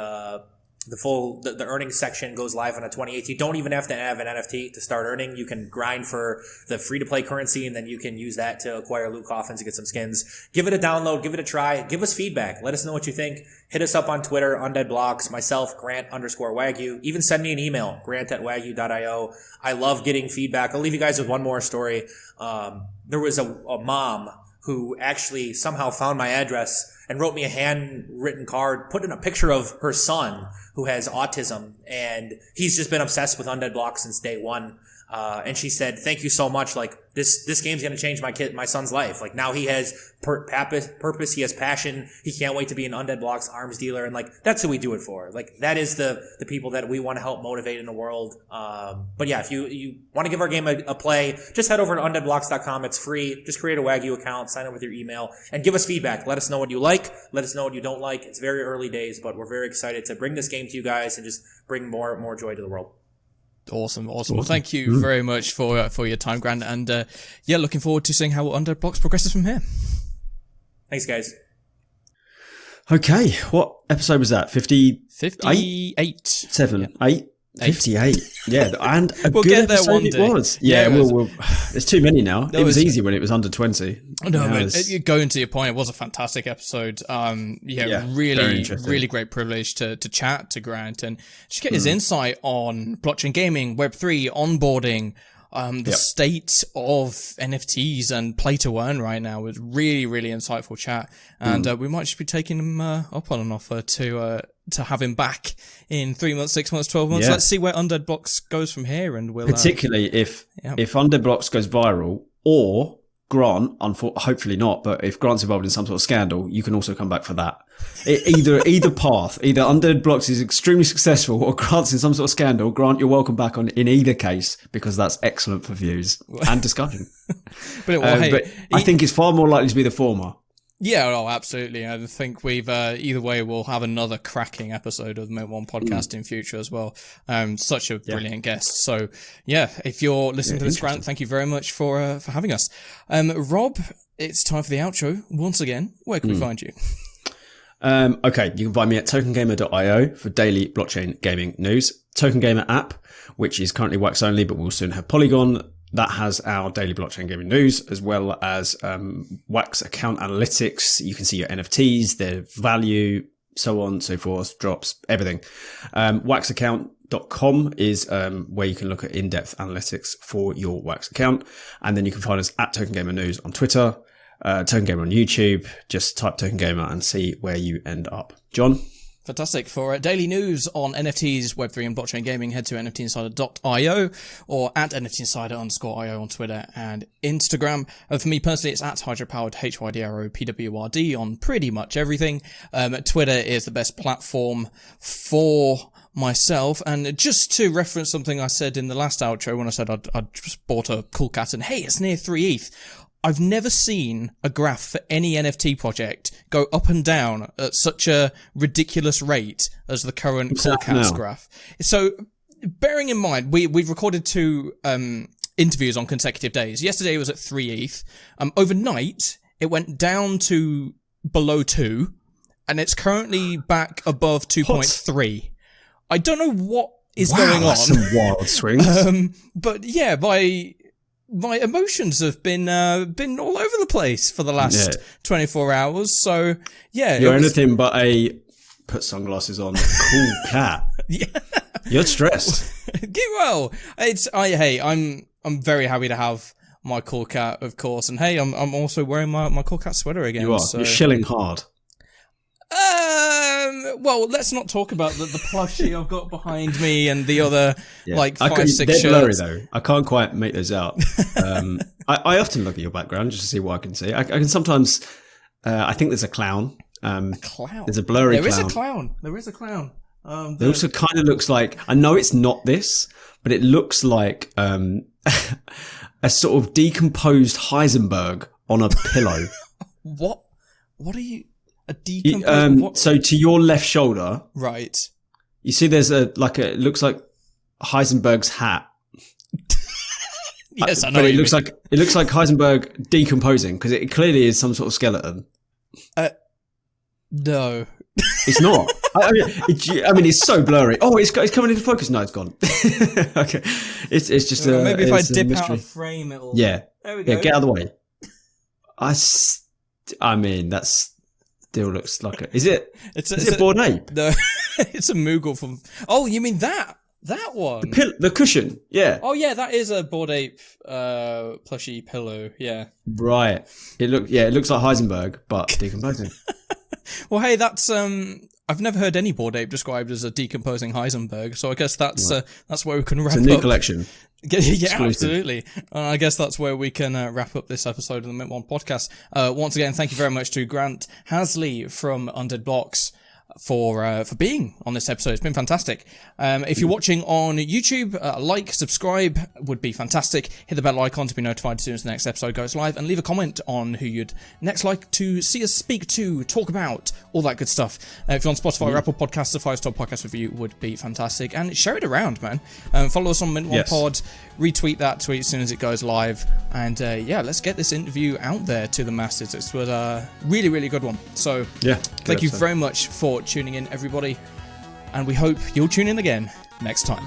earnings section goes live on the 28th. You don't even have to have an NFT to start earning. You can grind for the free-to-play currency, and then you can use that to acquire loot coffins and get some skins. Give it a download. Give it a try. Give us feedback. Let us know what you think. Hit us up on Twitter, Undead Blocks, myself, Grant_Wagyu. Even send me an email, grant@wagyu.io. I love getting feedback. I'll leave you guys with one more story. There was a mom who actually somehow found my address and wrote me a handwritten card, put in a picture of her son who has autism, and he's just been obsessed with Undead Blocks since day one. And she said, "Thank you so much. Like, this game's going to change my son's life. Like, now he has purpose. He has passion. He can't wait to be an Undead Blocks arms dealer." And that's who we do it for. Like, that is the people that we want to help motivate in the world. But yeah, if you want to give our game a play, just head over to undeadblocks.com. It's free. Just create a Wagyu account, sign up with your email, and give us feedback. Let us know what you like. Let us know what you don't like. It's very early days, but we're very excited to bring this game to you guys and just bring more joy to the world. Awesome. Well, thank you very much for your time, Grant, and looking forward to seeing how Undead Blocks progresses from here. Thanks, guys. Okay, what episode was that? 58. 7, 8? 58. Yeah, and we'll good get there episode one it day. was. Yeah, we'll there's too many now. No, it was easy when it was under 20. No, but going to your point, it was a fantastic episode. Really great privilege to chat to Grant and just get his insight on blockchain gaming, Web3, onboarding, the state of NFTs and play to earn right now. Was really, really insightful chat. And we might just be taking him up on an offer to have him back in 3 months, 6 months, 12 months. Let's see where Undead Blocks goes from here, and we'll particularly if Undead Blocks goes viral, or Grant, hopefully not, but if Grant's involved in some sort of scandal, you can also come back for that. Either path, either Undead Blocks is extremely successful or Grant's in some sort of scandal. Grant, you're welcome back in either case, because that's excellent for views and discussion. But I think it's far more likely to be the former. Yeah, absolutely. I think we've either way we'll have another cracking episode of the Moat One podcast in future as well. Such a brilliant guest. So yeah, if you're listening to this, Grant, thank you very much for having us. Rob, it's time for the outro once again. Where can we find you? Okay, you can find me at tokengamer.io for daily blockchain gaming news. Token Gamer app, which is currently Wax only, but we'll soon have Polygon. That has our daily blockchain gaming news, as well as Wax account analytics. You can see your NFTs, their value, so on, so forth, drops, everything. Waxaccount.com is where you can look at in-depth analytics for your Wax account. And then you can find us at Token Gamer News on Twitter. Token Gamer on YouTube. Just type Token Gamer and see where you end up. John? Fantastic. For daily news on NFTs, Web3 and blockchain gaming, head to nftinsider.io or at nftinsider_io on Twitter and Instagram. For me personally, it's at hydropowered, HYDROPWRD on pretty much everything. Twitter is the best platform for myself. And just to reference something I said in the last outro when I said I'd just bought a cool cat and hey, it's near 3 ETH. I've never seen a graph for any NFT project go up and down at such a ridiculous rate as the current Cool Cats graph. So, bearing in mind, we've recorded 2 interviews on consecutive days. Yesterday it was at 3 ETH. Overnight, it went down to below 2, and it's currently back above 2.3. I don't know what is going on. That's some wild swings. But yeah, my emotions have been all over the place for the last 24 hours. So yeah, you're anything but a put sunglasses on cool cat. Yeah, you're stressed. Well, I'm very happy to have my cool cat, of course, and hey, I'm also wearing my cool cat sweater again. You are. So. You're shilling hard. Well, let's not talk about the plushie I've got behind me and the other 5-6 they're shirts. blurry though. I can't quite make those out. I often look at your background just to see what I can see. I can sometimes. I think there's a clown. A clown. There's a blurry clown. There is a clown. It also kind of looks like. I know it's not this, but it looks like a sort of decomposed Heisenberg on a pillow. What? What are you? A decomposed. So to your left shoulder, right? You see, there's it looks like Heisenberg's hat. Yes, I know. But it looks like Heisenberg decomposing because it clearly is some sort of skeleton. No, it's not. I mean, it's so blurry. Oh, it's coming into focus. No, it's gone. Okay, it's just maybe if I dip out of frame, it'll. Yeah, there we go. Yeah, get out of the way. I mean, that's. Still looks like a. Is it? Is it a Bored Ape? No, it's a Moogle from. Oh, you mean that one? The cushion. Yeah. Oh yeah, that is a Bored Ape plushy pillow. Yeah. Right. It looks like Heisenberg, but decomposing. Well, hey, that's I've never heard any Bored Ape described as a decomposing Heisenberg, so I guess that's where we can wrap up. It's a new collection. Yeah, absolutely. I guess that's where we can wrap up this episode of the Mint One podcast. Once again, thank you very much to Grant Haseley from Undead Blocks for being on this episode. It's been fantastic. If you're watching on YouTube, like, subscribe would be fantastic. Hit the bell icon to be notified as soon as the next episode goes live, and leave a comment on who you'd next like to see us speak to, talk about, all that good stuff. If you're on Spotify or Apple Podcasts, a 5-star podcast review would be fantastic, and share it around, man. Follow us on Mint One Pod, retweet that tweet as soon as it goes live, and let's get this interview out there to the masses. It was a really, really good one. So thank you very much for tuning in, everybody, and we hope you'll tune in again next time.